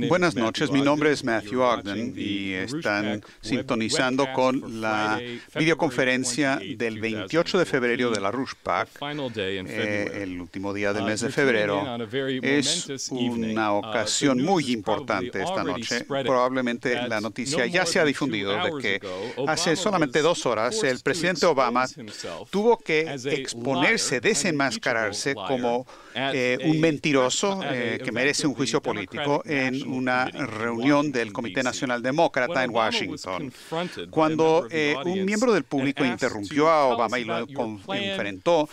Buenas noches, mi nombre es Matthew Ogden y están sintonizando con la videoconferencia del 28 de febrero de la Rushpac, el último día del mes de febrero. Es una ocasión muy importante esta noche. Probablemente la noticia ya se ha difundido de que hace solamente 2 horas el presidente Obama tuvo que exponerse, desenmascararse como un mentiroso que merece un juicio político en una reunión del Comité Nacional Demócrata en Washington. Cuando un miembro del público interrumpió a Obama y lo enfrentó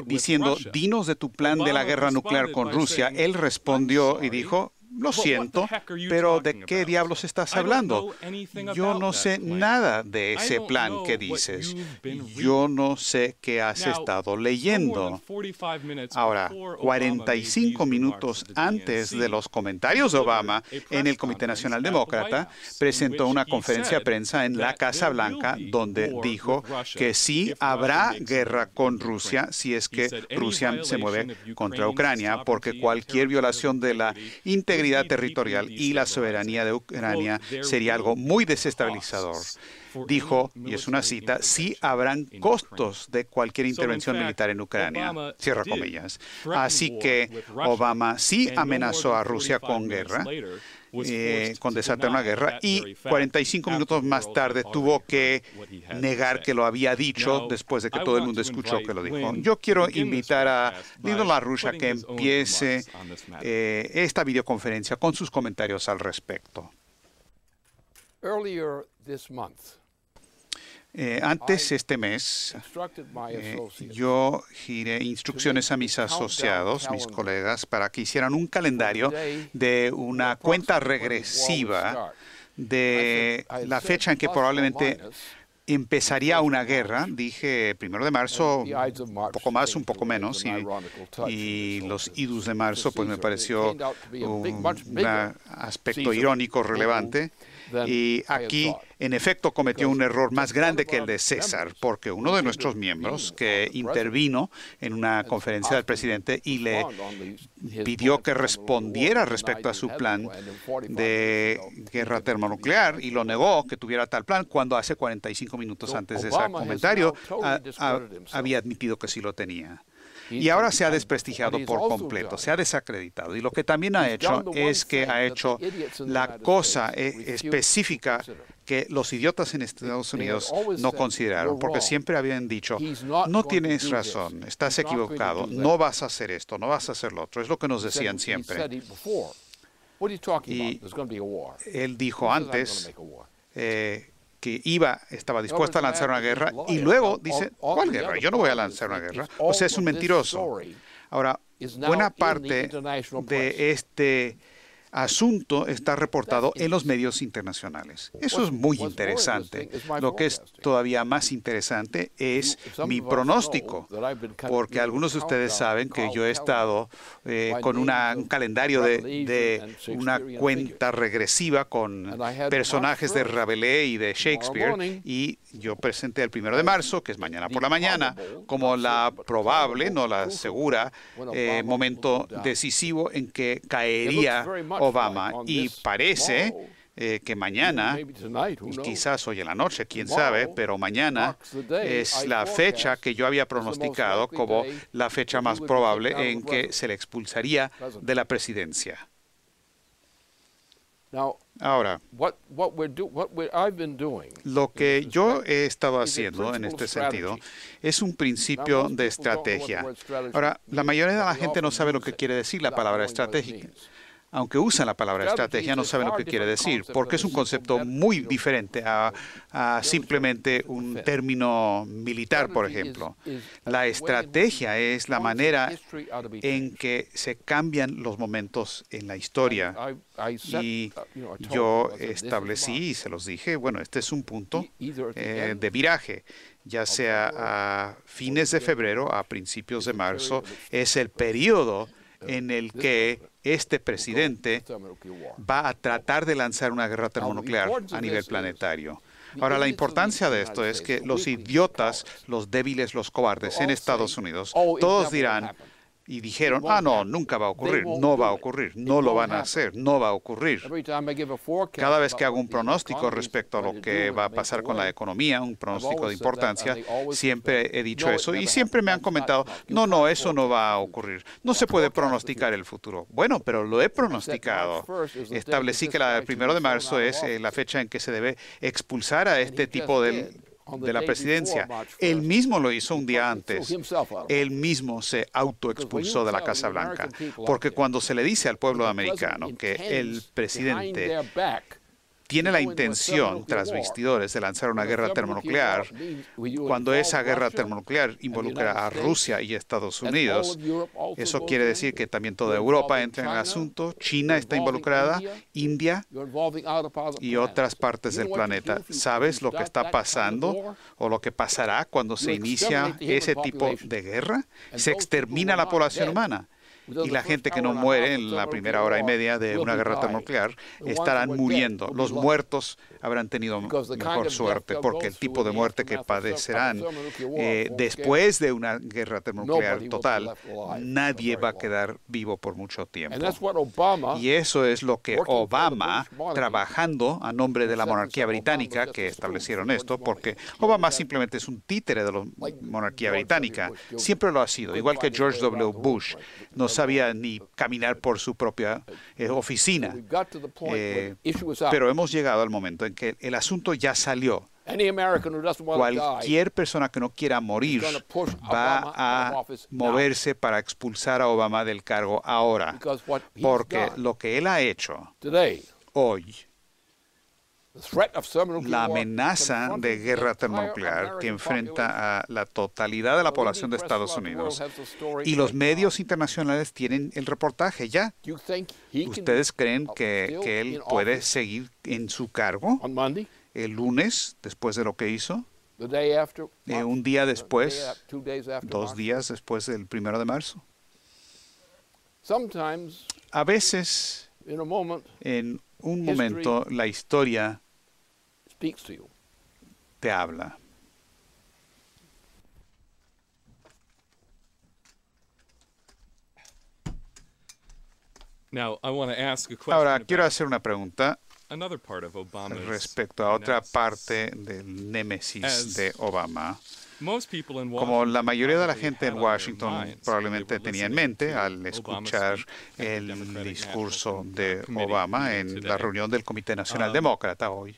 diciendo, dinos de tu plan de la guerra nuclear con Rusia, él respondió y dijo, lo siento, pero ¿de qué diablos estás hablando? Yo no sé nada de ese plan que dices. Yo no sé qué has estado leyendo. Ahora, 45 minutos antes de los comentarios de Obama en el Comité Nacional Demócrata, presentó una conferencia de prensa en la Casa Blanca donde dijo que sí habrá guerra con Rusia si es que Rusia se mueve contra Ucrania, porque cualquier violación de la integridad territorial y la soberanía de Ucrania sería algo muy desestabilizador. Dijo, y es una cita, sí habrán costos de cualquier intervención militar en Ucrania, cierra comillas. Así que Obama sí amenazó a Rusia con guerra, con desatar una guerra, y 45 minutos más tarde tuvo que negar que lo había dicho después de que todo el mundo escuchó que lo dijo. Yo quiero invitar a Lyndon LaRouche a que empiece esta videoconferencia con sus comentarios al respecto. Antes este mes, yo giré instrucciones a mis asociados, mis colegas, para que hicieran un calendario de una cuenta regresiva de la fecha en que probablemente empezaría una guerra. Dije 1 de marzo, un poco más, un poco menos, y los idus de marzo, pues me pareció un aspecto irónico relevante. Y aquí, en efecto, cometió un error más grande que el de César, porque uno de nuestros miembros que intervino en una conferencia del presidente y le pidió que respondiera respecto a su plan de guerra termonuclear y lo negó que tuviera tal plan cuando hace 45 minutos antes de ese comentario había admitido que sí lo tenía. Y ahora se ha desprestigiado por completo, se ha desacreditado. Y lo que también ha hecho es que ha hecho la cosa específica que los idiotas en Estados Unidos no consideraron, porque siempre habían dicho, no tienes razón, estás equivocado, no vas a hacer esto, no vas a hacer lo otro. Es lo que nos decían siempre. Y él dijo antes que estaba dispuesto a lanzar una guerra y luego dice, ¿cuál guerra? Yo no voy a lanzar una guerra. O sea, es un mentiroso. Ahora, buena parte de este asunto está reportado en los medios internacionales. Eso es muy interesante. Lo que es todavía más interesante es mi pronóstico, porque algunos de ustedes saben que yo he estado con un calendario de una cuenta regresiva con personajes de Rabelais y de Shakespeare, y yo presenté el 1 de marzo, que es mañana por la mañana, como la probable, no la segura, momento decisivo en que caería Obama, y parece que mañana, quizás hoy en la noche, quién sabe, pero mañana es la fecha que yo había pronosticado como la fecha más probable en que se le expulsaría de la presidencia. Ahora, lo que yo he estado haciendo en este sentido es un principio de estrategia. Ahora, la mayoría de la gente no sabe lo que quiere decir la palabra estratégica. Aunque usan la palabra estrategia, no saben lo que quiere decir, porque es un concepto muy diferente a simplemente un término militar, por ejemplo. La estrategia es la manera en que se cambian los momentos en la historia. Y yo establecí, y se los dije, bueno, este es un punto de viraje, ya sea a fines de febrero, a principios de marzo, es el periodo en el que este presidente va a tratar de lanzar una guerra termonuclear a nivel planetario. Ahora, la importancia de esto es que los idiotas, los débiles, los cobardes en Estados Unidos, todos dirán, y dijeron, no, nunca va a ocurrir, no va a ocurrir, no lo van a hacer, no va a ocurrir. Cada vez que hago un pronóstico respecto a lo que va a pasar con la economía, un pronóstico de importancia, siempre he dicho eso y siempre me han comentado, no, eso no va a ocurrir. No se puede pronosticar el futuro. Bueno, pero lo he pronosticado. Establecí que el 1 de marzo es la fecha en que se debe expulsar a este tipo de la presidencia. Él mismo lo hizo un día antes. Él mismo se autoexpulsó de la Casa Blanca. Porque cuando se le dice al pueblo americano que el presidente tiene la intención, tras bastidores, de lanzar una guerra termonuclear, cuando esa guerra termonuclear involucra a Rusia y Estados Unidos, eso quiere decir que también toda Europa entra en el asunto, China está involucrada, India y otras partes del planeta. ¿Sabes lo que está pasando o lo que pasará cuando se inicia ese tipo de guerra? Se extermina la población humana. Y la gente que no muere en la primera hora y media de una guerra termonuclear estarán muriendo. Los muertos habrán tenido mejor suerte, porque el tipo de muerte que padecerán después de una guerra termonuclear total, nadie va a quedar vivo por mucho tiempo. Y eso es lo que Obama, trabajando a nombre de la monarquía británica, que establecieron esto, porque Obama simplemente es un títere de la monarquía británica. Siempre lo ha sido, igual que George W. Bush. No sabía ni caminar por su propia oficina. Pero hemos llegado al momento en que el asunto ya salió. Cualquier persona que no quiera morir va a moverse para expulsar a Obama del cargo ahora. Porque lo que él ha hecho hoy, la amenaza de guerra termonuclear que enfrenta a la totalidad de la población de Estados Unidos, y los medios internacionales tienen el reportaje ya. ¿Ustedes creen que él puede seguir en su cargo el lunes después de lo que hizo? Un día después, 2 días después del 1 de marzo. A veces, en un momento, la historia te habla. Ahora, quiero hacer una pregunta respecto a otra parte del némesis de Obama. Como la mayoría de la gente en Washington probablemente tenía en mente al escuchar el discurso de Obama en la reunión del Comité Nacional Demócrata hoy.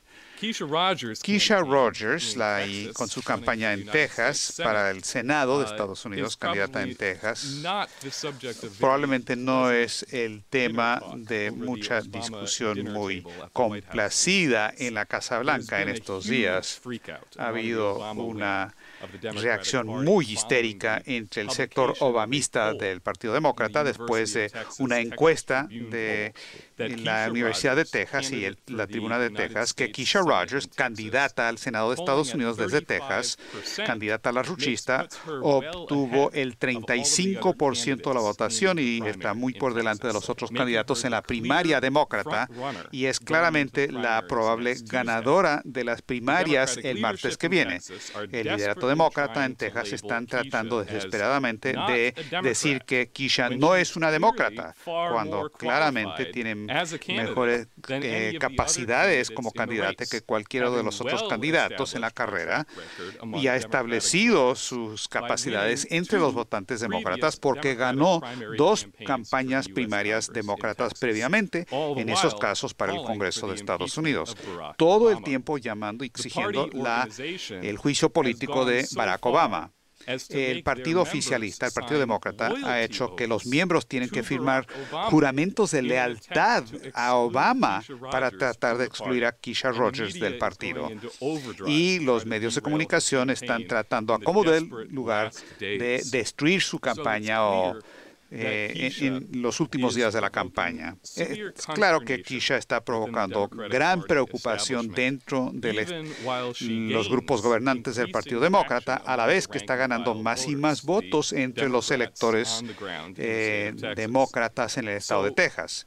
Keisha Rogers, con su campaña en Texas para el Senado de Estados Unidos, candidata en Texas, probablemente no es el tema de mucha discusión muy complacida en la Casa Blanca en estos días. Ha habido una reacción muy histérica entre el sector obamista del Partido Demócrata después de una encuesta de la Universidad de Texas y la Tribuna de Texas que Keisha Rogers, candidata al Senado de Estados Unidos desde Texas, candidata a la ruchista, obtuvo el 35% de la votación y está muy por delante de los otros candidatos en la primaria demócrata y es claramente la probable ganadora de las primarias el martes que viene. El liderato demócrata en Texas están tratando desesperadamente de decir que Keisha no es una demócrata, cuando claramente tienen mejores capacidades como candidata que cualquiera de los otros candidatos en la carrera y ha establecido sus capacidades entre los votantes demócratas porque ganó 2 campañas primarias demócratas previamente, en esos casos para el Congreso de Estados Unidos. Todo el tiempo llamando y exigiendo el juicio político de Barack Obama. El partido oficialista, el Partido Demócrata, ha hecho que los miembros tienen que firmar juramentos de lealtad a Obama para tratar de excluir a Keisha Rogers del partido. Y los medios de comunicación están tratando a como del lugar de destruir su campaña o en los últimos días de la campaña. Es claro que Keisha está provocando gran preocupación dentro de los grupos gobernantes del Partido Demócrata, a la vez que está ganando más y más votos entre los electores demócratas en el estado de Texas.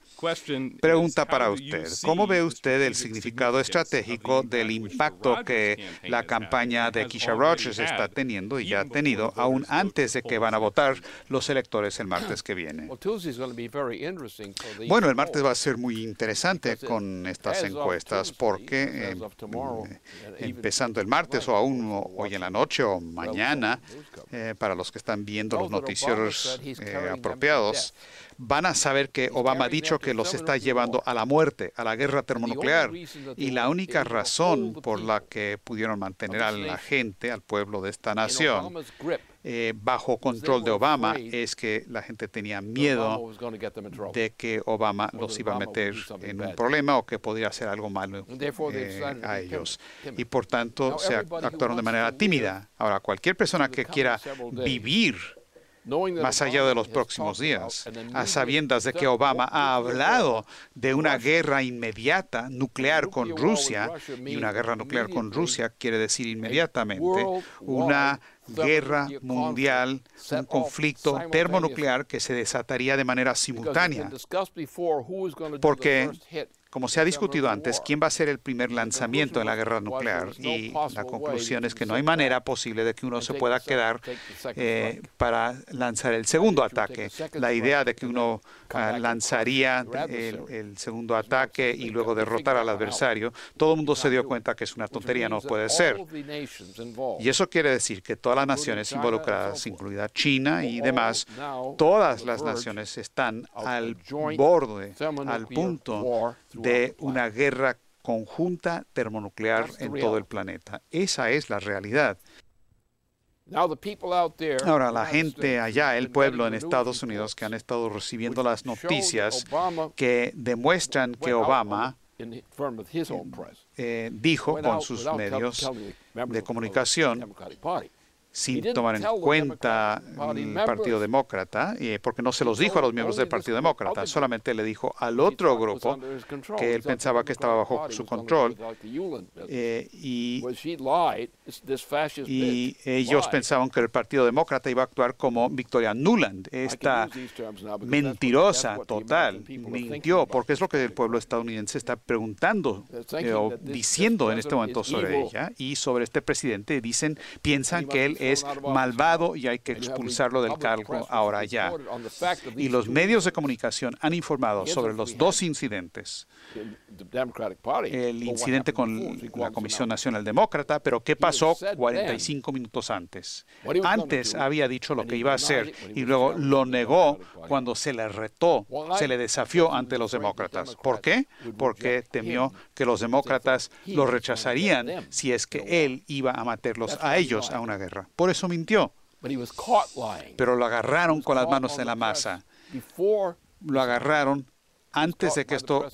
Pregunta para usted. ¿Cómo ve usted el significado estratégico del impacto que la campaña de Keisha Rogers está teniendo y ya ha tenido, aún antes de que van a votar los electores el martes martes que viene. Bueno, el martes va a ser muy interesante con estas encuestas porque empezando el martes o aún hoy en la noche o mañana, para los que están viendo los noticieros apropiados, van a saber que Obama ha dicho que los está llevando a la muerte, a la guerra termonuclear. Y la única razón por la que pudieron mantener a la gente, al pueblo de esta nación, bajo control de Obama, es que la gente tenía miedo de que Obama los iba a meter en un problema o que podría hacer algo malo a ellos. Y por tanto, se actuaron de manera tímida. Ahora, cualquier persona que quiera vivir más allá de los próximos días, a sabiendas de que Obama ha hablado de una guerra inmediata nuclear con Rusia, y una guerra nuclear con Rusia quiere decir inmediatamente una guerra mundial, un conflicto termonuclear que se desataría de manera simultánea. Porque, como se ha discutido antes, ¿quién va a ser el primer lanzamiento en la guerra nuclear? Y la conclusión es que no hay manera posible de que uno se pueda quedar para lanzar el segundo ataque. La idea de que uno lanzaría el segundo ataque y luego derrotar al adversario, todo el mundo se dio cuenta que es una tontería, no puede ser. Y eso quiere decir que todas las naciones involucradas, incluida China y demás, todas las naciones están al borde, al punto de una guerra conjunta termonuclear en todo el planeta. Esa es la realidad. Ahora, la gente allá, el pueblo en Estados Unidos que han estado recibiendo las noticias que demuestran que Obama dijo con sus medios de comunicación, sin tomar en cuenta el Partido Demócrata, porque no se los dijo a los miembros del Partido Demócrata, solamente le dijo al otro grupo que él pensaba que estaba bajo su control, y ellos pensaban que el Partido Demócrata iba a actuar como Victoria Nuland, esta mentirosa total, mintió, porque es lo que el pueblo estadounidense está preguntando o diciendo en este momento sobre ella y sobre este presidente. Piensan que él es malvado y hay que expulsarlo del cargo ahora ya. Y los medios de comunicación han informado sobre los dos incidentes. El incidente con la Comisión Nacional Demócrata, pero ¿qué pasó 45 minutos antes? Antes había dicho lo que iba a hacer y luego lo negó cuando se le retó, se le desafió ante los demócratas. ¿Por qué? Porque temió que los demócratas lo rechazarían si es que él iba a meterlos a ellos a una guerra. Por eso mintió. Pero lo agarraron con las manos en la masa. Lo agarraron antes de que esto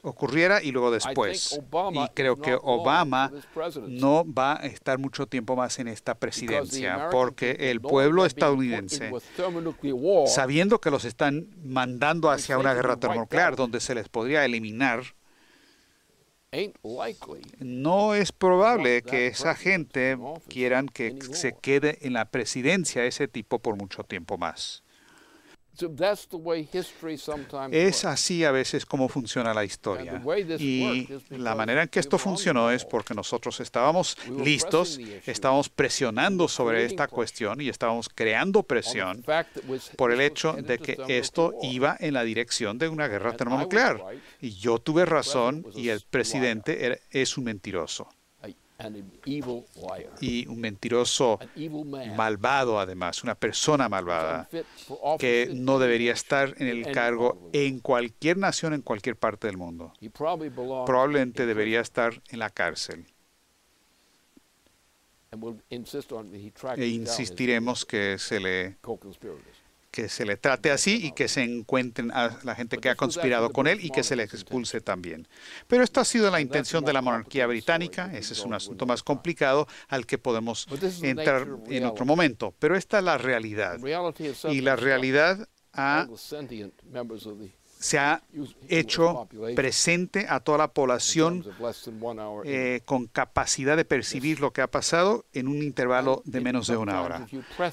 ocurriera y luego después. Y creo que Obama no va a estar mucho tiempo más en esta presidencia, porque el pueblo estadounidense, sabiendo que los están mandando hacia una guerra termonuclear donde se les podría eliminar, no es probable que esa gente quieran que se quede en la presidencia ese tipo por mucho tiempo más. Es así a veces como funciona la historia. Y la manera en que esto funcionó es porque nosotros estábamos listos, estábamos presionando sobre esta cuestión y estábamos creando presión por el hecho de que esto iba en la dirección de una guerra termonuclear. Y yo tuve razón y el presidente es un mentiroso. Y un mentiroso malvado, además, una persona malvada que no debería estar en el cargo en cualquier nación, en cualquier parte del mundo. Probablemente debería estar en la cárcel. E insistiremos que se le trate así y que se encuentren a la gente que ha conspirado con él y que se le expulse también. Pero esto ha sido la intención de la monarquía británica. Ese es un asunto más complicado al que podemos entrar en otro momento. Pero esta es la realidad. Y la realidad se ha hecho presente a toda la población con capacidad de percibir lo que ha pasado en un intervalo de menos de una hora.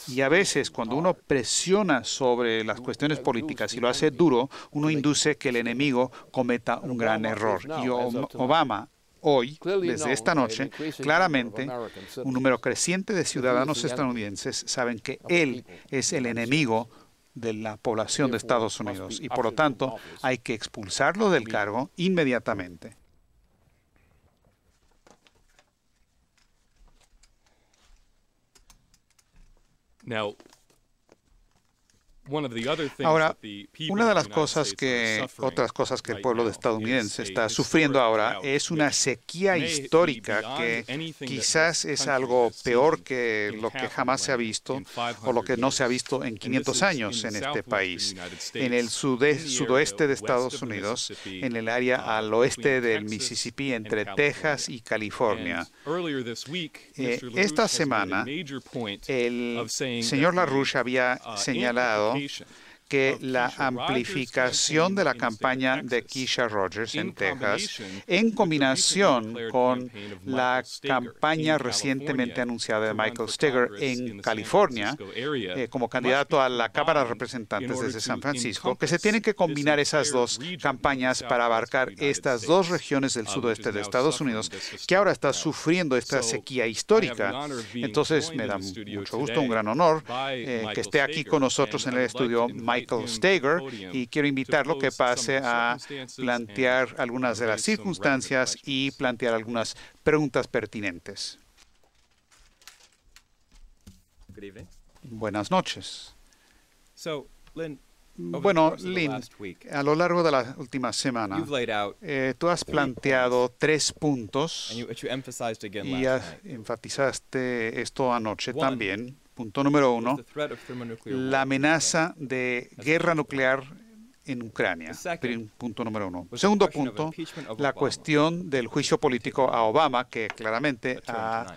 Y a veces cuando uno presiona sobre las cuestiones políticas y lo hace duro, uno induce que el enemigo cometa un gran error. Y Obama hoy, desde esta noche, claramente un número creciente de ciudadanos estadounidenses saben que él es el enemigo de la población de Estados Unidos y por lo tanto hay que expulsarlo del cargo inmediatamente. Ahora, una de las otras cosas que el pueblo estadounidense está sufriendo ahora es una sequía histórica que quizás es algo peor que lo que jamás se ha visto o lo que no se ha visto en 500 años en este país. En el sudoeste de Estados Unidos, en el área al oeste del Mississippi, entre Texas y California. Esta semana, el señor LaRouche había señalado que la amplificación de la campaña de Keisha Rogers en Texas, en combinación con la campaña recientemente anunciada de Michael Steger en California, como candidato a la Cámara de Representantes desde San Francisco, que se tienen que combinar esas dos campañas para abarcar estas dos regiones del sudoeste de Estados Unidos, que ahora está sufriendo esta sequía histórica. Entonces, me da mucho gusto, un gran honor, que esté aquí con nosotros en el estudio Michael Steger, y quiero invitarlo que pase a plantear algunas de las circunstancias y plantear algunas preguntas pertinentes. Buenas noches. Bueno, Lynn, a lo largo de la última semana, tú has planteado 3 puntos y enfatizaste esto anoche también. Punto número 1, la amenaza de guerra nuclear en Ucrania. Punto número 1. Segundo punto, la cuestión del juicio político a Obama, que claramente ha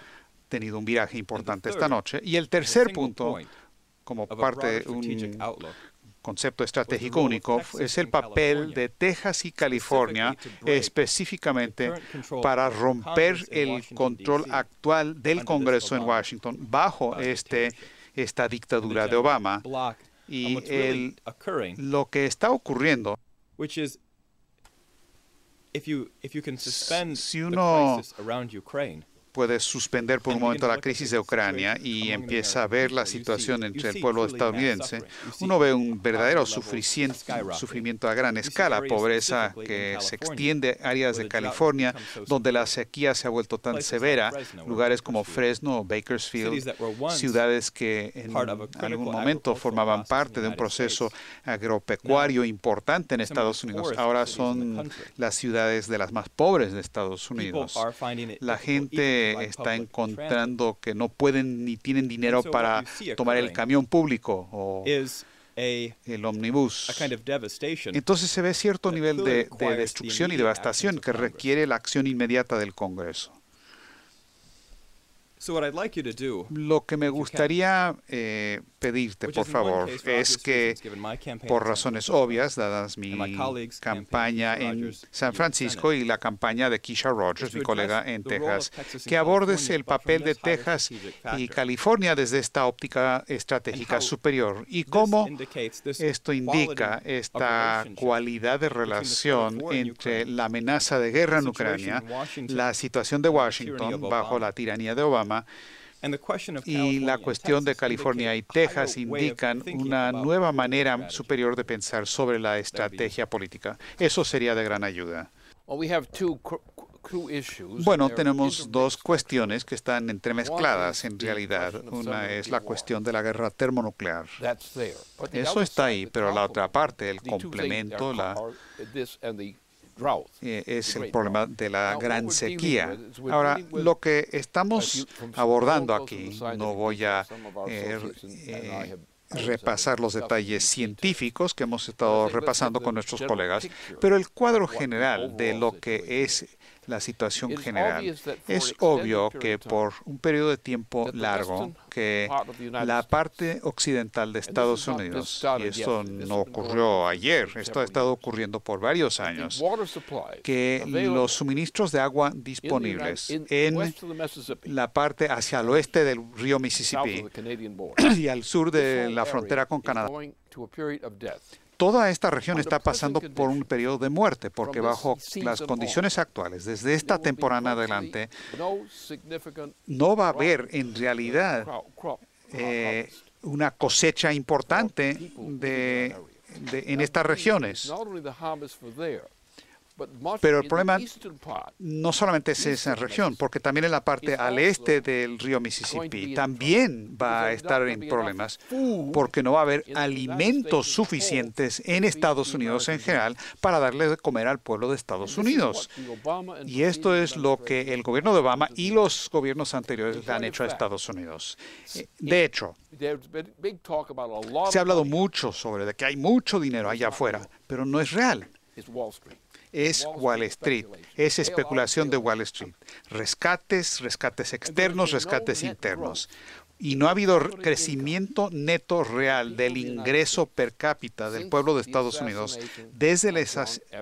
tenido un viraje importante esta noche. Y el tercer punto, como parte de un concepto estratégico único, es el papel de Texas y California específicamente para romper el control actual del Congreso en Washington bajo esta dictadura de Obama. Y lo que está ocurriendo, si uno puede suspender por un momento la crisis de Ucrania y empieza a ver la situación entre el pueblo estadounidense, uno ve un verdadero sufrimiento a gran escala, pobreza que se extiende a áreas de California donde la sequía se ha vuelto tan severa, lugares como Fresno o Bakersfield, ciudades que en algún momento formaban parte de un proceso agropecuario importante en Estados Unidos, ahora son las ciudades de las más pobres de Estados Unidos. La gente está encontrando que no pueden ni tienen dinero para tomar el camión público o el ómnibus. Entonces se ve cierto nivel de destrucción y devastación que requiere la acción inmediata del Congreso. Lo que me gustaría pedirte, por favor, es que, por razones obvias, dadas mi campaña en San Francisco y la campaña de Keisha Rogers, mi colega en Texas, que abordes el papel de Texas y California desde esta óptica estratégica superior y cómo esto indica esta cualidad de relación entre la amenaza de guerra en Ucrania, la situación de Washington bajo la tiranía de Obama, y la cuestión de California y Texas indican una nueva manera superior de pensar sobre la estrategia política. Eso sería de gran ayuda. Bueno, tenemos 2 cuestiones que están entremezcladas en realidad. Una es la cuestión de la guerra termonuclear. Eso está ahí, pero la otra parte, el complemento, es el problema de la gran sequía. Ahora, lo que estamos abordando aquí, no voy a repasar los detalles científicos que hemos estado repasando con nuestros colegas, pero el cuadro general de lo que es la situación general. Es obvio que por un periodo de tiempo largo, que la parte occidental de Estados Unidos, y esto no ocurrió ayer, esto ha estado ocurriendo por varios años, que los suministros de agua disponibles en la parte hacia el oeste del río Mississippi y al sur de la frontera con Canadá, toda esta región está pasando por un periodo de muerte, porque bajo las condiciones actuales, desde esta temporada en adelante, no va a haber en realidad una cosecha importante en estas regiones. Pero el problema no solamente es esa región, porque también en la parte al este del río Mississippi también va a estar en problemas, porque no va a haber alimentos suficientes en Estados Unidos en general para darle de comer al pueblo de Estados Unidos. Y esto es lo que el gobierno de Obama y los gobiernos anteriores le han hecho a Estados Unidos. De hecho, se ha hablado mucho sobre de que hay mucho dinero allá afuera, pero no es real. Es Wall Street, es especulación de Wall Street. Rescates externos, rescates internos. Y no ha habido crecimiento neto real del ingreso per cápita del pueblo de Estados Unidos desde el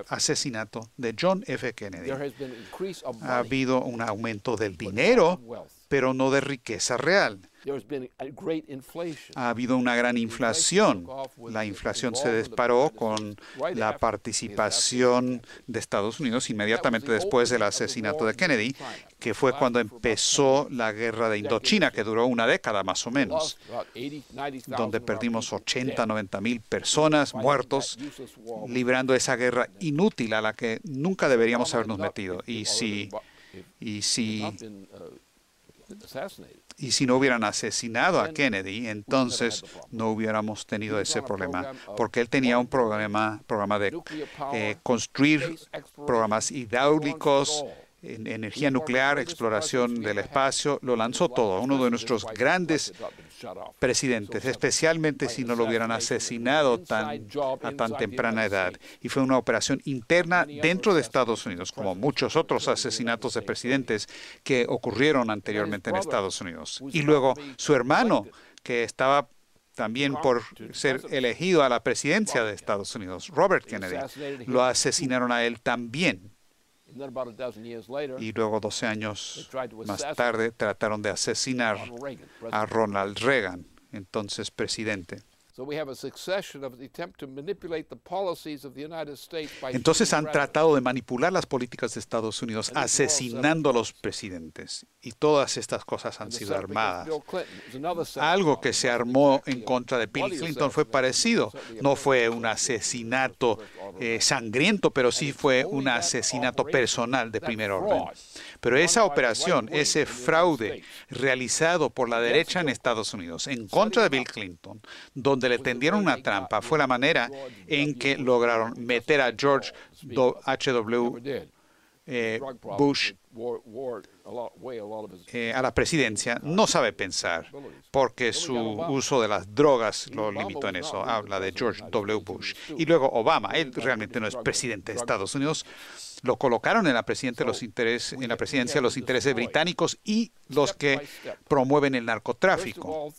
asesinato de John F. Kennedy. Ha habido un aumento del dinero, pero no de riqueza real. Ha habido una gran inflación. La inflación se disparó con la participación de Estados Unidos inmediatamente después del asesinato de Kennedy, que fue cuando empezó la guerra de Indochina, que duró una década más o menos, donde perdimos 80, 90 mil personas muertos, librando esa guerra inútil a la que nunca deberíamos habernos metido. Y si no hubieran asesinado a Kennedy, entonces no hubiéramos tenido ese problema, porque él tenía un programa de construir programas hidráulicos, energía nuclear, exploración del espacio, lo lanzó todo. Uno de nuestros grandes presidentes, especialmente si no lo hubieran asesinado a tan temprana edad. Y fue una operación interna dentro de Estados Unidos, como muchos otros asesinatos de presidentes que ocurrieron anteriormente en Estados Unidos. Y luego su hermano, que estaba también por ser elegido a la presidencia de Estados Unidos, Robert Kennedy, lo asesinaron a él también. Y luego 12 años más tarde trataron de asesinar a Ronald Reagan, entonces presidente. Entonces han tratado de manipular las políticas de Estados Unidos asesinando a los presidentes. Y todas estas cosas han sido armadas. Algo que se armó en contra de Bill Clinton fue parecido. No fue un asesinato sangriento, pero sí fue un asesinato personal de primer orden. Pero esa operación, ese fraude realizado por la derecha en Estados Unidos en contra de Bill Clinton, donde le tendieron una trampa, fue la manera en que lograron meter a George H.W. Bush a la presidencia. No sabe pensar, porque su uso de las drogas lo limitó en eso. Habla de George W. Bush. Y luego Obama, él realmente no es presidente de Estados Unidos. Lo colocaron en la presidencia los intereses británicos y los que promueven el narcotráfico.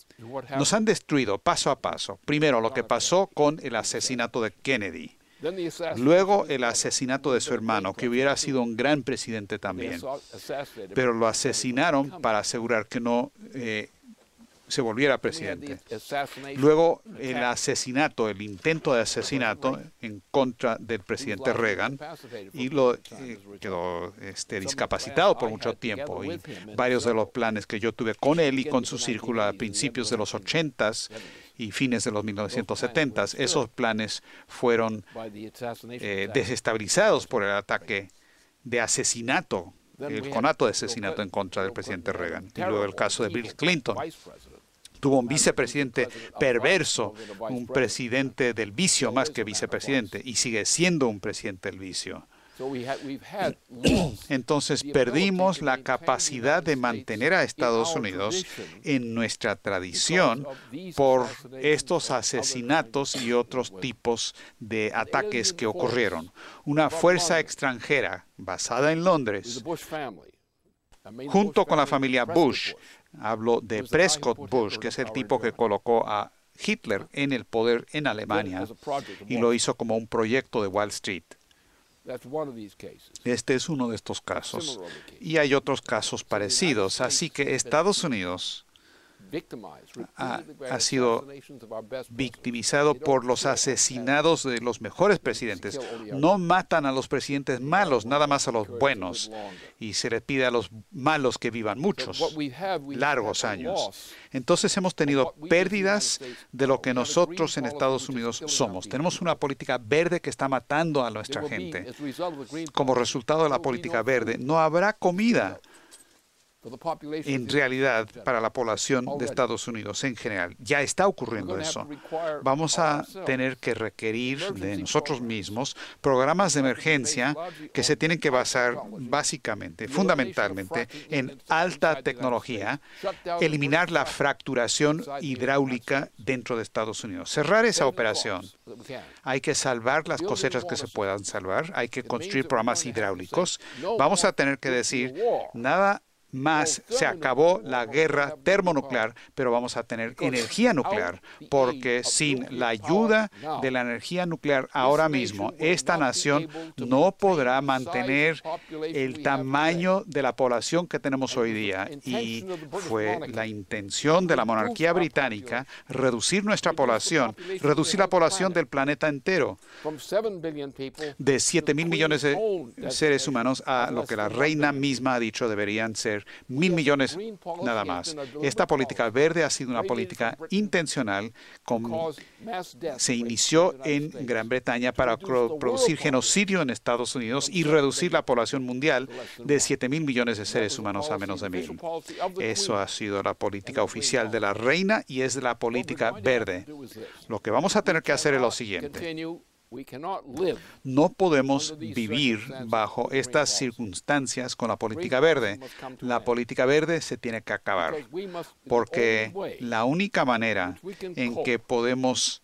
Nos han destruido paso a paso. Primero, lo que pasó con el asesinato de Kennedy. Luego, el asesinato de su hermano, que hubiera sido un gran presidente también. Pero lo asesinaron para asegurar que no se volviera presidente. Luego el asesinato, el intento de asesinato en contra del presidente Reagan, y quedó discapacitado por mucho tiempo. Y varios de los planes que yo tuve con él y con su círculo a principios de los 80s y fines de los 1970s, esos planes fueron desestabilizados por el ataque de asesinato, el conato de asesinato en contra del presidente Reagan. Y luego el caso de Bill Clinton. Tuvo un vicepresidente perverso, un presidente del vicio más que vicepresidente, y sigue siendo un presidente del vicio. Entonces perdimos la capacidad de mantener a Estados Unidos en nuestra tradición por estos asesinatos y otros tipos de ataques que ocurrieron. Una fuerza extranjera basada en Londres, junto con la familia Bush. Hablo de Prescott Bush, que es el tipo que colocó a Hitler en el poder en Alemania y lo hizo como un proyecto de Wall Street. Este es uno de estos casos. Y hay otros casos parecidos. Así que Estados Unidos ha sido victimizado por los asesinados de los mejores presidentes. No matan a los presidentes malos, nada más a los buenos. Y se les pide a los malos que vivan muchos, largos años. Entonces hemos tenido pérdidas de lo que nosotros en Estados Unidos somos. Tenemos una política verde que está matando a nuestra gente. Como resultado de la política verde, no habrá comida en realidad para la población de Estados Unidos en general. Ya está ocurriendo eso. Vamos a tener que requerir de nosotros mismos programas de emergencia que se tienen que basar básicamente, fundamentalmente, en alta tecnología, eliminar la fracturación hidráulica dentro de Estados Unidos, cerrar esa operación. Hay que salvar las cosechas que se puedan salvar, hay que construir programas hidráulicos. Vamos a tener que decir, nada más, se acabó la guerra termonuclear, pero vamos a tener energía nuclear, porque sin la ayuda de la energía nuclear ahora mismo, esta nación no podrá mantener el tamaño de la población que tenemos hoy día. Y fue la intención de la monarquía británica reducir nuestra población, reducir la población del planeta entero, de 7.000 millones de seres humanos a lo que la reina misma ha dicho deberían ser 1.000 millones nada más. Esta política verde ha sido una política intencional. Se inició en Gran Bretaña para producir genocidio en Estados Unidos y reducir la población mundial de 7.000 millones de seres humanos a menos de 1.000. Eso ha sido la política oficial de la reina y es la política verde. Lo que vamos a tener que hacer es lo siguiente. No podemos vivir bajo estas circunstancias con la política verde. La política verde se tiene que acabar, porque la única manera en que podemos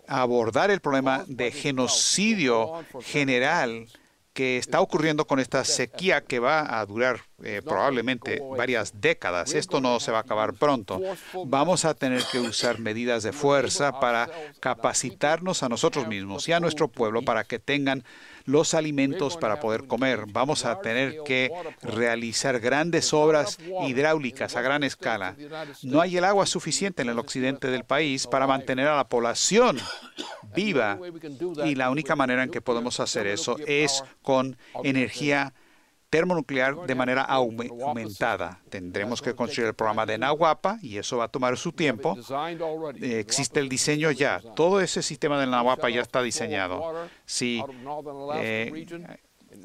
abordar el problema de genocidio general que está ocurriendo con esta sequía que va a durar probablemente varias décadas. Esto no se va a acabar pronto. Vamos a tener que usar medidas de fuerza para capacitarnos a nosotros mismos y a nuestro pueblo para que tengan los alimentos para poder comer. Vamos a tener que realizar grandes obras hidráulicas a gran escala. No hay el agua suficiente en el occidente del país para mantener a la población viva, y la única manera en que podemos hacer eso es con energía termonuclear de manera aumentada. Tendremos que construir el programa de Nahuapa y eso va a tomar su tiempo. Existe el diseño ya. Todo ese sistema de Nahuapa ya está diseñado. Si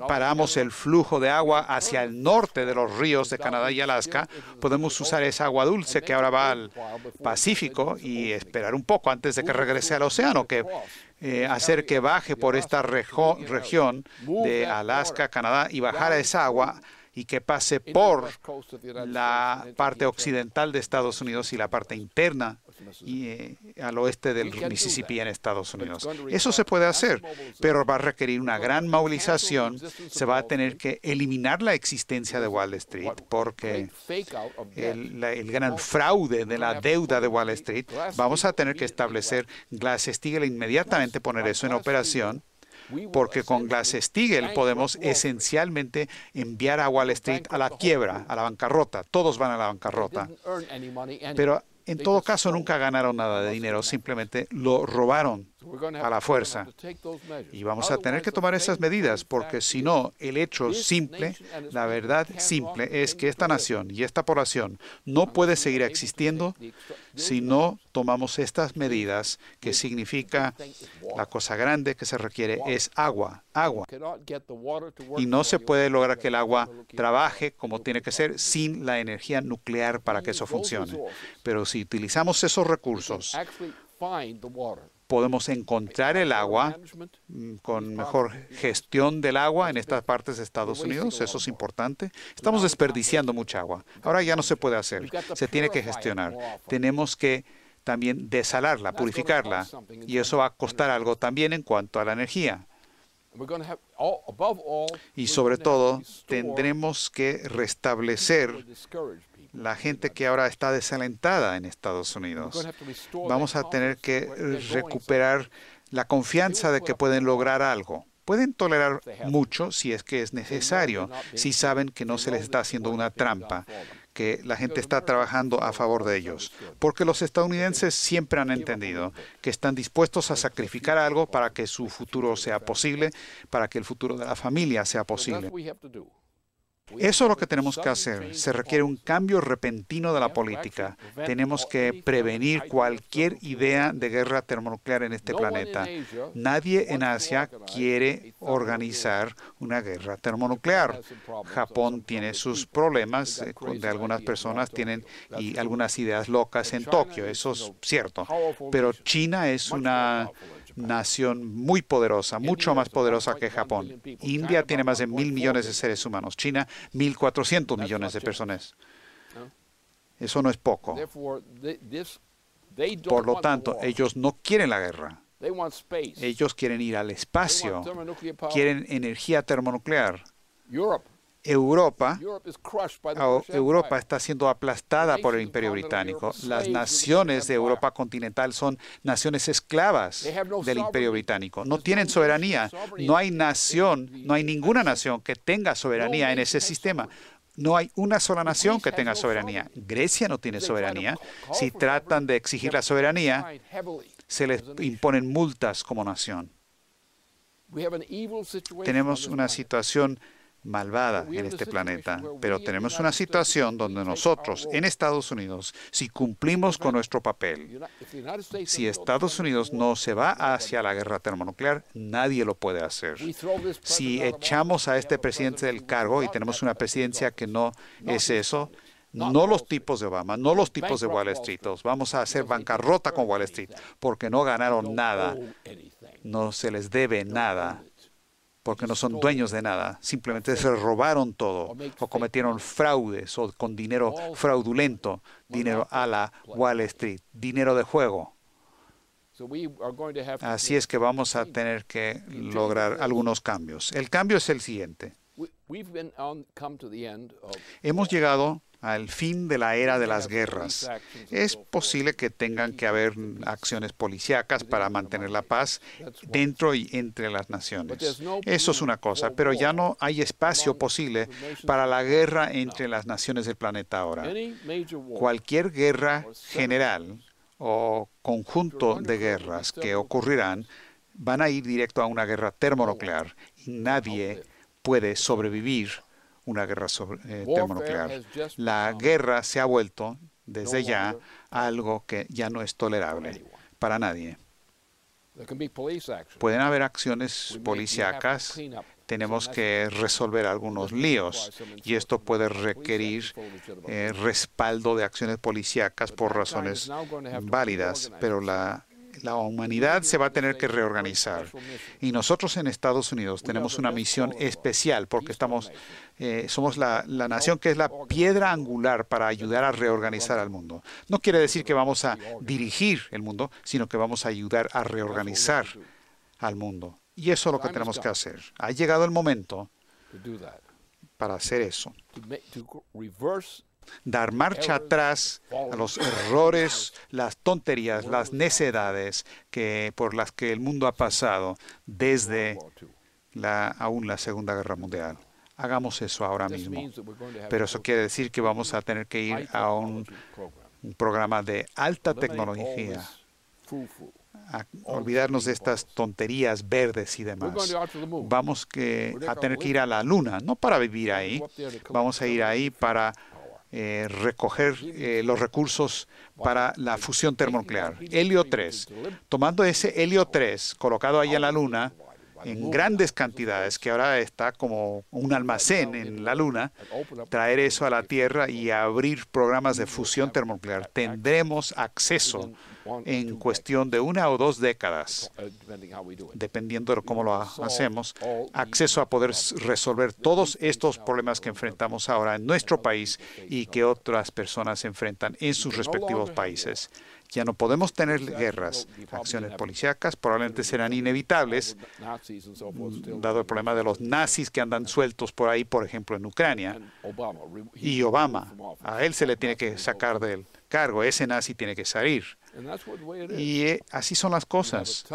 paramos el flujo de agua hacia el norte de los ríos de Canadá y Alaska, podemos usar esa agua dulce que ahora va al Pacífico y esperar un poco antes de que regrese al océano, que hacer que baje por esta región de Alaska, Canadá, y bajar a esa agua y que pase por la parte occidental de Estados Unidos y la parte interna y al oeste del Mississippi en Estados Unidos. Eso se puede hacer, pero va a requerir una gran movilización. Se va a tener que eliminar la existencia de Wall Street, porque el gran fraude de la deuda de Wall Street, vamos a tener que establecer Glass-Steagall e inmediatamente poner eso en operación, porque con Glass-Steagall podemos esencialmente enviar a Wall Street a la quiebra, a la bancarrota. Todos van a la bancarrota. Pero en todo caso nunca ganaron nada de dinero, simplemente lo robaron a la fuerza. Y vamos a tener que tomar esas medidas, porque si no, el hecho simple, la verdad simple, es que esta nación y esta población no puede seguir existiendo si no tomamos estas medidas, que significa la cosa grande que se requiere es agua, agua. Y no se puede lograr que el agua trabaje como tiene que ser sin la energía nuclear para que eso funcione. Pero si utilizamos esos recursos, podemos encontrar el agua con mejor gestión del agua en estas partes de Estados Unidos. Eso es importante. Estamos desperdiciando mucha agua. Ahora ya no se puede hacer. Se tiene que gestionar. Tenemos que también desalarla, purificarla. Y eso va a costar algo también en cuanto a la energía. Y sobre todo, tendremos que restablecer la gente que ahora está desalentada en Estados Unidos. Vamos a tener que recuperar la confianza de que pueden lograr algo. Pueden tolerar mucho si es que es necesario, si saben que no se les está haciendo una trampa, que la gente está trabajando a favor de ellos, porque los estadounidenses siempre han entendido que están dispuestos a sacrificar algo para que su futuro sea posible, para que el futuro de la familia sea posible. Eso es lo que tenemos que hacer. Se requiere un cambio repentino de la política. Tenemos que prevenir cualquier idea de guerra termonuclear en este planeta. Nadie en Asia quiere organizar una guerra termonuclear. Japón tiene sus problemas, donde algunas personas tienen y algunas ideas locas en Tokio. Eso es cierto. Pero China es una nación muy poderosa, mucho más poderosa que Japón. India tiene más de 1.000 millones de seres humanos. China, 1.400 millones de personas. Eso no es poco. Por lo tanto, ellos no quieren la guerra. Ellos quieren ir al espacio. Quieren energía termonuclear. Europa está siendo aplastada por el Imperio Británico. Las naciones de Europa continental son naciones esclavas del Imperio Británico. No tienen soberanía. No hay ninguna nación que tenga soberanía en ese sistema. No hay una sola nación que tenga soberanía. Grecia no tiene soberanía. Si tratan de exigir la soberanía, se les imponen multas como nación. Tenemos una situación malvada en este planeta, pero tenemos una situación donde nosotros, en Estados Unidos, si cumplimos con nuestro papel, si Estados Unidos no se va hacia la guerra termonuclear, nadie lo puede hacer. Si echamos a este presidente del cargo y tenemos una presidencia que no es eso, no los tipos de Obama, no los tipos de Wall Street, vamos a hacer bancarrota con Wall Street, porque no ganaron nada, no se les debe nada, porque no son dueños de nada, simplemente se robaron todo o cometieron fraudes o con dinero fraudulento, dinero a la Wall Street, dinero de juego. Así es que vamos a tener que lograr algunos cambios. El cambio es el siguiente. Hemos llegado al fin de la era de las guerras. Es posible que tengan que haber acciones policíacas para mantener la paz dentro y entre las naciones. Eso es una cosa, pero ya no hay espacio posible para la guerra entre las naciones del planeta ahora. Cualquier guerra general o conjunto de guerras que ocurrirán van a ir directo a una guerra termonuclear y nadie puede sobrevivir una guerra termonuclear. La guerra se ha vuelto desde ya algo que ya no es tolerable para nadie. Pueden haber acciones policíacas. Tenemos que resolver algunos líos y esto puede requerir respaldo de acciones policíacas por razones válidas, pero la humanidad se va a tener que reorganizar. Y nosotros en Estados Unidos tenemos una misión especial porque somos la nación que es la piedra angular para ayudar a reorganizar al mundo. No quiere decir que vamos a dirigir el mundo, sino que vamos a ayudar a reorganizar al mundo. Y eso es lo que tenemos que hacer. Ha llegado el momento para hacer eso. Dar marcha atrás a los errores, las tonterías, las necedades por las que el mundo ha pasado desde aún la Segunda Guerra Mundial. Hagamos eso ahora mismo. Pero eso quiere decir que vamos a tener que ir a un programa de alta tecnología, a olvidarnos de estas tonterías verdes y demás. Vamos a tener que ir a la Luna, no para vivir ahí, vamos a ir ahí para recoger los recursos para la fusión termonuclear. Helio 3. Tomando ese helio 3 colocado ahí en la Luna, en grandes cantidades, que ahora está como un almacén en la Luna, traer eso a la Tierra y abrir programas de fusión termonuclear. Tendremos acceso en cuestión de 1 o 2 décadas, dependiendo de cómo lo hacemos, acceso a poder resolver todos estos problemas que enfrentamos ahora en nuestro país y que otras personas enfrentan en sus respectivos países. Ya no podemos tener guerras. Acciones policíacas probablemente serán inevitables, dado el problema de los nazis que andan sueltos por ahí, por ejemplo, en Ucrania. Y Obama, a él se le tiene que sacar del cargo, ese nazi tiene que salir. Y así son las cosas.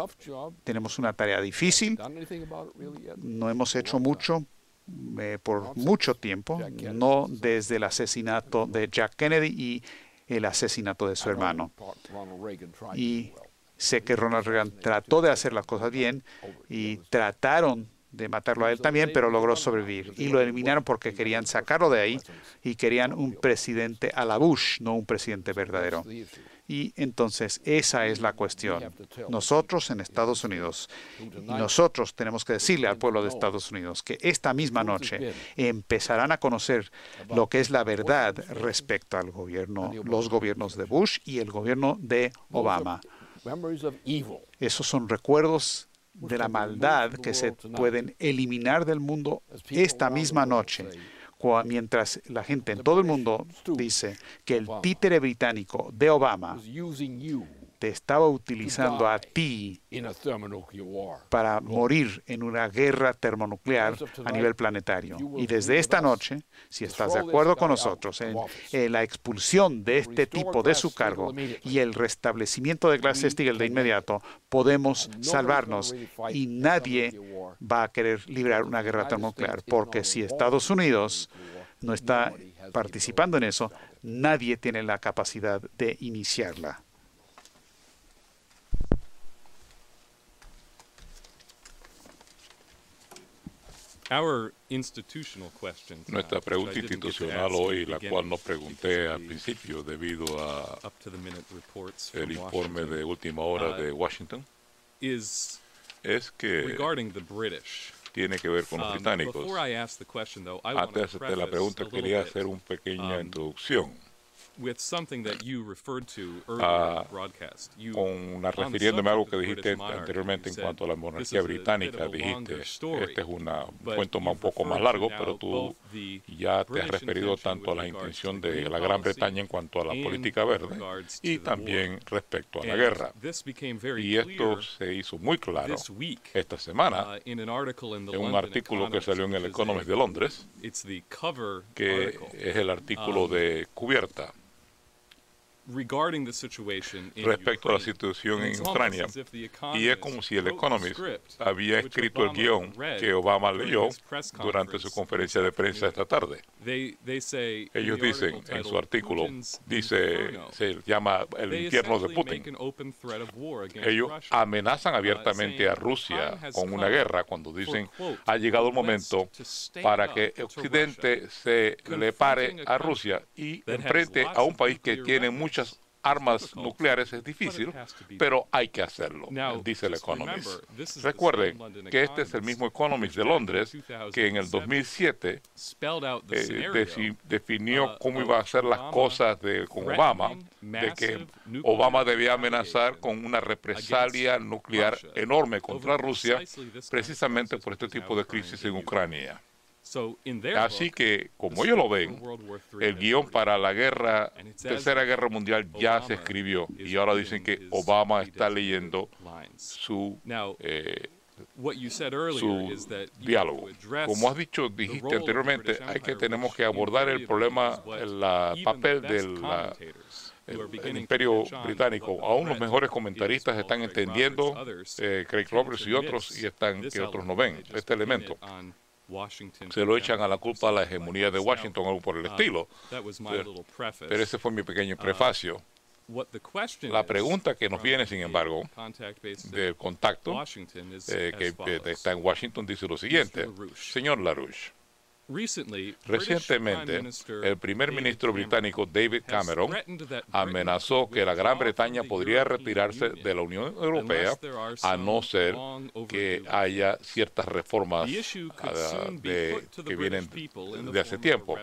Tenemos una tarea difícil, no hemos hecho mucho, por mucho tiempo, no desde el asesinato de Jack Kennedy y el asesinato de su hermano. Y sé que Ronald Reagan trató de hacer las cosas bien y trataron de matarlo a él también, pero logró sobrevivir. Y lo eliminaron porque querían sacarlo de ahí y querían un presidente a la Bush, no un presidente verdadero. Y entonces esa es la cuestión. Nosotros en Estados Unidos, y nosotros tenemos que decirle al pueblo de Estados Unidos que esta misma noche empezarán a conocer lo que es la verdad respecto al gobierno, los gobiernos de Bush y el gobierno de Obama. Esos son recuerdos de la maldad que se pueden eliminar del mundo esta misma noche, mientras la gente en todo el mundo dice que el títere británico de Obama te estaba utilizando a ti para morir en una guerra termonuclear a nivel planetario. Y desde esta noche, si estás de acuerdo con nosotros en la expulsión de este tipo de su cargo y el restablecimiento de Glass-Steagall de inmediato, podemos salvarnos y nadie va a querer librar una guerra termonuclear, porque si Estados Unidos no está participando en eso, nadie tiene la capacidad de iniciarla. Nuestra pregunta institucional hoy, la cual no pregunté al principio debido a el informe de última hora de Washington, es que tiene que ver con los británicos. Antes de hacerte la pregunta, quería hacer una pequeña introducción. Refiriéndome a algo que dijiste anteriormente en cuanto a la monarquía británica, dijiste, este es un cuento un poco más largo, pero tú ya te has referido tanto a la intención de la Gran Bretaña en cuanto a la política verde y también respecto a la guerra. Y esto se hizo muy claro esta semana en un artículo que salió en el Economist de Londres, que es el artículo de cubierta respecto a la situación en Ucrania. Y es como si el Economist había escrito el guión que Obama leyó durante su conferencia de prensa esta tarde. Ellos dicen en su artículo, se llama El infierno de Putin. Ellos amenazan abiertamente a Rusia con una guerra cuando dicen, ha llegado el momento para que Occidente se le pare a Rusia y enfrente a un país que tiene muchas armas nucleares. Es difícil, pero hay que hacerlo, dice el Economist. Recuerden que este es el mismo Economist de Londres que en el 2007 definió cómo iba a hacer las cosas con Obama, de que Obama debía amenazar con una represalia nuclear enorme contra Rusia, precisamente por este tipo de crisis en Ucrania. Así que, como ellos lo ven, el guión para la Tercera Guerra Mundial ya se escribió y ahora dicen que Obama está leyendo su diálogo. Como dijiste anteriormente, tenemos que abordar el problema, el papel del el Imperio Británico. Aún los mejores comentaristas están entendiendo, Craig Roberts y otros, que otros no ven este elemento. Se lo echan a la culpa a la hegemonía de Washington o algo por el estilo. Pero ese fue mi pequeño prefacio. La pregunta que nos viene, sin embargo, del contacto que está en Washington dice lo siguiente. Señor LaRouche, recientemente, el primer ministro británico David Cameron amenazó que la Gran Bretaña podría retirarse de la Unión Europea a no ser que haya ciertas reformas que vienen de hace tiempo.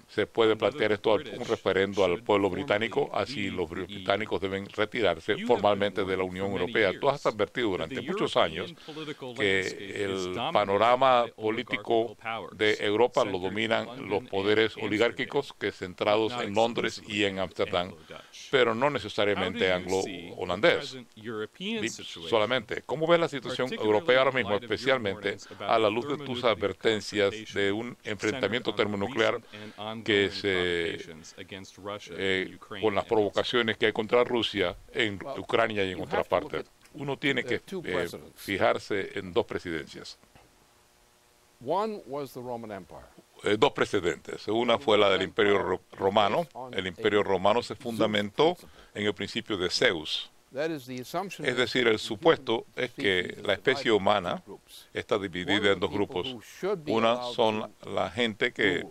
Se puede plantear esto un referendo al pueblo británico, así los británicos deben retirarse formalmente de la Unión Europea. Tú has advertido durante muchos años que el panorama político de Europa lo dominan los poderes oligárquicos que centrados en Londres y en Ámsterdam, pero no necesariamente anglo-holandés. Solamente, ¿cómo ves la situación europea ahora mismo, especialmente a la luz de tus advertencias de un enfrentamiento termonuclear con las provocaciones que hay contra Rusia en Ucrania y en otras partes? Uno tiene que fijarse en dos presidencias. Dos precedentes. Una fue la del Imperio Romano. El Imperio Romano se fundamentó en el principio de Zeus. Es decir, el supuesto es que la especie humana está dividida en dos grupos. Una son la gente que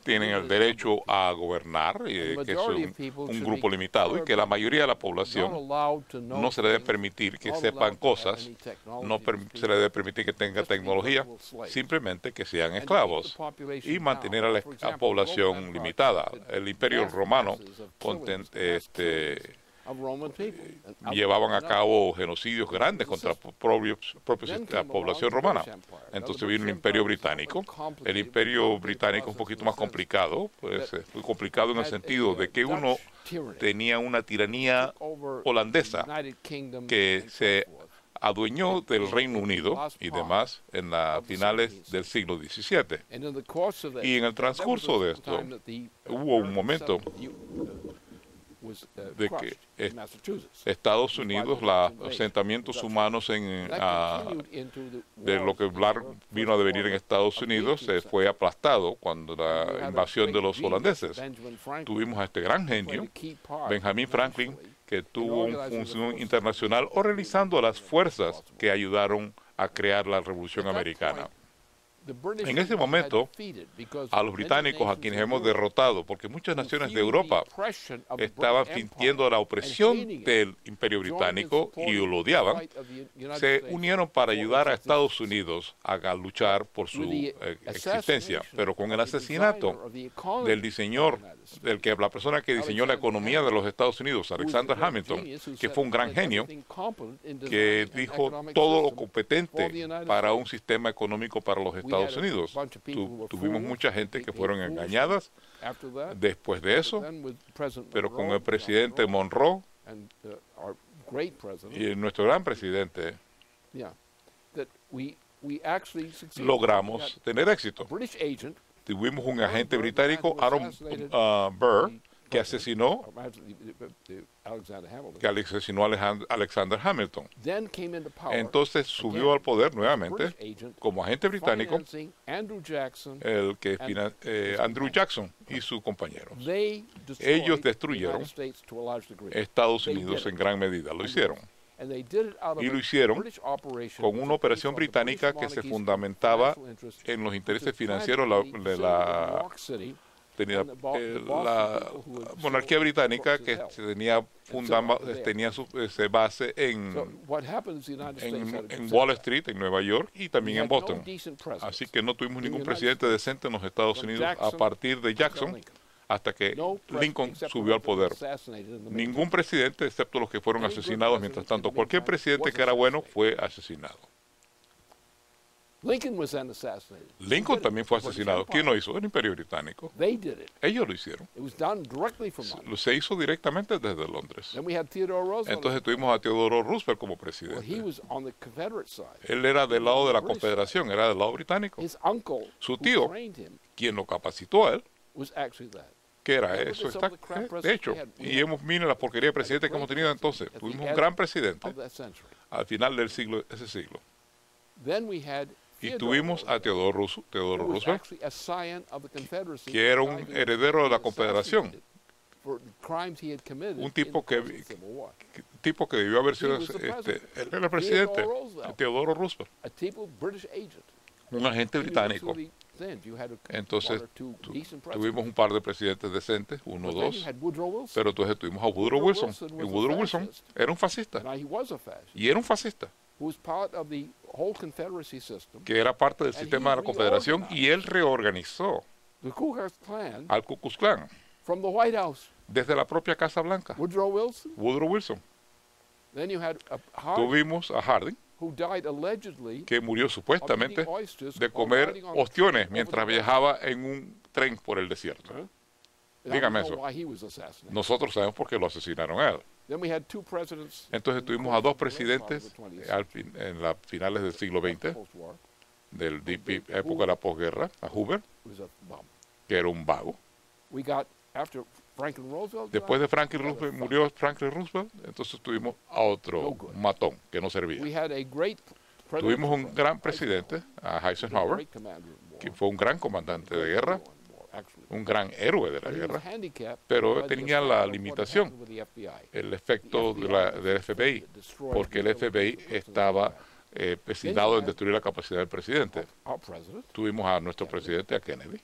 tienen el derecho a gobernar, que es un grupo limitado, y que la mayoría de la población no se le debe permitir que sepan cosas, no se le debe permitir que tenga tecnología, simplemente que sean esclavos, y mantener a la población limitada. El Imperio Romano llevaban a cabo genocidios grandes contra la población romana. Entonces vino el Imperio Británico. El Imperio Británico es un poquito más complicado, pues muy complicado en el sentido de que uno tenía una tiranía holandesa que se adueñó del Reino Unido y demás en las finales del siglo XVII. Y en el transcurso de esto hubo un momento de que Estados Unidos, los asentamientos humanos de lo que vino a devenir en Estados Unidos se fue aplastado cuando la invasión de los holandeses. Tuvimos a este gran genio, Benjamin Franklin, que tuvo una función internacional organizando las fuerzas que ayudaron a crear la Revolución Americana. En ese momento, a los británicos, a quienes hemos derrotado, porque muchas naciones de Europa estaban sintiendo la opresión del Imperio Británico y lo odiaban, se unieron para ayudar a Estados Unidos a luchar por su existencia. Pero con el asesinato del la persona que diseñó la economía de los Estados Unidos, Alexander Hamilton, que fue un gran genio, que dijo todo lo competente para un sistema económico para los Estados Unidos. Tuvimos mucha gente que fueron engañadas después de eso, pero con el presidente Monroe y nuestro gran presidente logramos tener éxito. Tuvimos un agente británico, Aaron Burr, que asesinó a Alexander Hamilton. Entonces subió al poder nuevamente como agente británico Andrew Jackson y su compañero. Ellos destruyeron Estados Unidos en gran medida, lo hicieron. Y lo hicieron con una operación británica que se fundamentaba en los intereses financieros de la monarquía británica, que tenía su base en Wall Street, en Nueva York, y también en Boston. Así que no tuvimos ningún presidente decente en los Estados Unidos a partir de Jackson hasta que Lincoln subió al poder. Ningún presidente, excepto los que fueron asesinados mientras tanto. Cualquier presidente que era bueno fue asesinado. Lincoln también fue asesinado. ¿Quién lo hizo? El Imperio Británico. Ellos lo hicieron. Se hizo directamente desde Londres. Entonces tuvimos a Theodore Roosevelt como presidente. Él era del lado de la Confederación, era del lado británico. Su tío, quien lo capacitó a él, que era eso, de hecho, y miren la porquería de presidente que hemos tenido entonces. Tuvimos un gran presidente al final del siglo, ese siglo. Y tuvimos a Theodore Roosevelt, que era un heredero de la Confederación, un tipo que debió haber sido él era el presidente, Theodore Roosevelt, un agente británico. Entonces tuvimos un par de presidentes decentes, uno o dos, pero entonces tuvimos a Woodrow Wilson, y Woodrow Wilson era un fascista, y era un fascista, que era parte del sistema de la Confederación, y él reorganizó al Ku Klux Klan desde la propia Casa Blanca. Woodrow Wilson. Tuvimos a Harding, que murió supuestamente de comer ostiones mientras viajaba en un tren por el desierto. Dígame eso. Nosotros sabemos por qué lo asesinaron a él. Entonces tuvimos a dos presidentes en las finales del siglo XX, época de la posguerra, a Hoover, que era un vago. Después de murió Franklin Roosevelt, entonces tuvimos a otro matón que no servía. Tuvimos un gran presidente, a Eisenhower, que fue un gran comandante de guerra, un gran héroe de la guerra, pero tenía la limitación, el efecto del FBI, porque el FBI estaba empecinado en destruir la capacidad del presidente. Tuvimos a nuestro presidente, a Kennedy,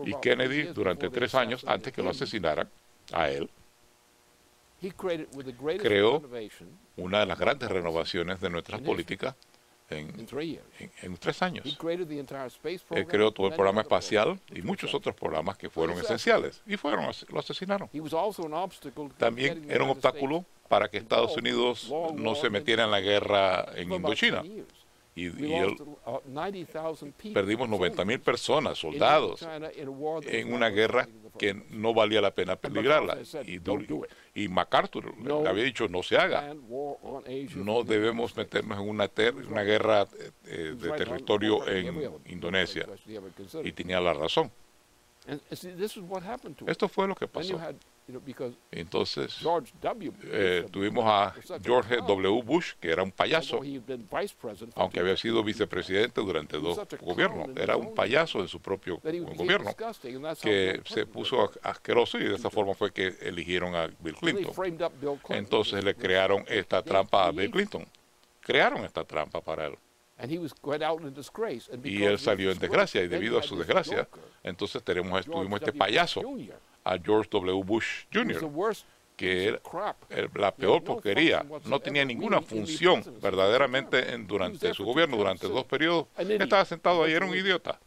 y Kennedy durante 3 años, antes que lo asesinaran, a él, creó una de las grandes renovaciones de nuestras políticas en 3 años. Él creó todo el programa espacial y muchos otros programas que fueron esenciales y lo asesinaron. También era un obstáculo para que Estados Unidos no se metiera en la guerra en Indochina. Y perdimos 90,000 personas, soldados, en una guerra que no valía la pena peligrarla. Y MacArthur le había dicho, no se haga. No debemos meternos en una guerra de territorio en Indonesia. Y tenía la razón. Esto fue lo que pasó. Entonces, tuvimos a George W. Bush, que era un payaso, aunque había sido vicepresidente durante 2 gobiernos. Era un payaso en su propio gobierno, que se puso asqueroso y de esa forma fue que eligieron a Bill Clinton. Entonces le crearon esta trampa a Bill Clinton. Crearon esta trampa para él. Y él salió en desgracia, y debido a su desgracia, entonces tuvimos este payaso, a George W. Bush Jr., que era la peor porquería. No tenía ninguna función verdaderamente durante su gobierno, durante 2 periodos. Estaba sentado ahí, era un idiota.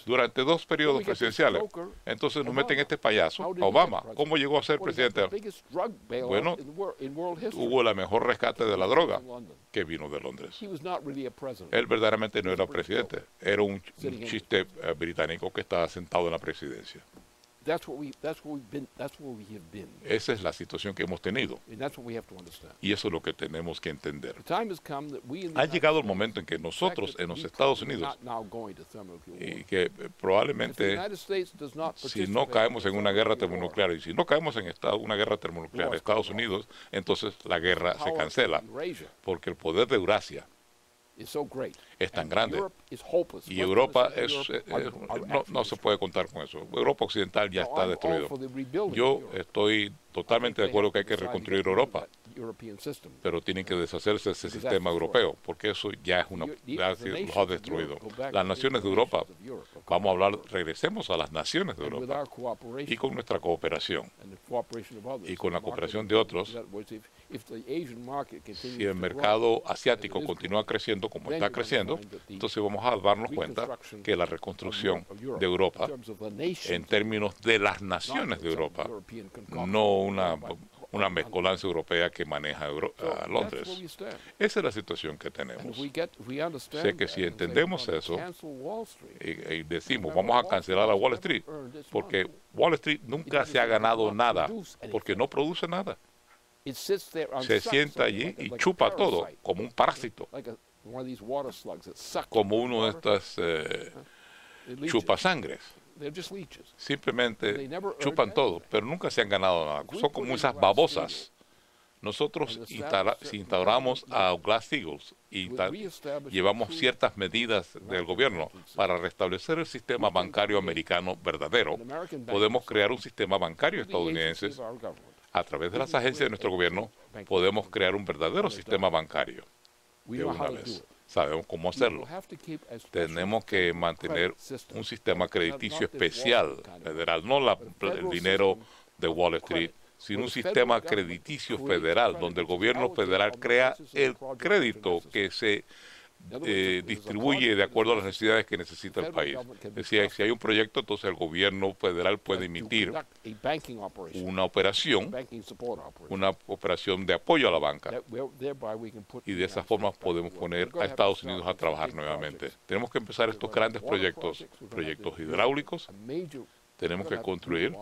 Durante 2 periodos presidenciales. Entonces nos meten este payaso, a Obama. ¿Cómo llegó a ser presidente? Bueno, hubo la mejor rescate de la droga que vino de Londres. Él verdaderamente no era presidente, era un chiste británico que estaba sentado en la presidencia. Esa es la situación que hemos tenido. Y eso es lo que tenemos que entender. Ha llegado el momento en que nosotros en los Estados Unidos, y que probablemente si no caemos en una guerra termonuclear, y si no caemos en una guerra termonuclear en Estados Unidos, entonces la guerra se cancela, porque el poder de Eurasia es tan grande y Europa no se puede contar con eso. Europa occidental ya está destruido. Yo estoy totalmente de acuerdo que hay que reconstruir Europa, pero tienen que deshacerse de ese sistema europeo, porque eso ya los ha destruido. Las naciones de Europa, regresemos a las naciones de Europa, y con nuestra cooperación y con la cooperación de otros. Si el mercado asiático continúa creciendo como está creciendo, entonces vamos a darnos cuenta que la reconstrucción de Europa, en términos de las naciones de Europa, no una mezcolanza europea que maneja a Londres. Esa es la situación que tenemos. Sé que si entendemos eso y decimos, vamos a cancelar a Wall Street, porque Wall Street nunca se ha ganado nada, porque no produce nada. Se sienta allí y chupa todo, como un parásito, como uno de estas chupasangres. Simplemente chupan todo, pero nunca se han ganado nada. Son como esas babosas. Nosotros instauramos a Glass-Steagall y llevamos ciertas medidas del gobierno para restablecer el sistema bancario americano verdadero. Podemos crear un sistema bancario estadounidense. A través de las agencias de nuestro gobierno podemos crear un verdadero sistema bancario de una vez. Sabemos cómo hacerlo. Tenemos que mantener un sistema crediticio especial, federal, no el dinero de Wall Street, sino un sistema crediticio federal, donde el gobierno federal crea el crédito que se distribuye de acuerdo a las necesidades que necesita el país. Es decir, si hay un proyecto, entonces el gobierno federal puede emitir una operación de apoyo a la banca, y de esa forma podemos poner a Estados Unidos a trabajar nuevamente. Tenemos que empezar estos grandes proyectos hidráulicos. Tenemos que construir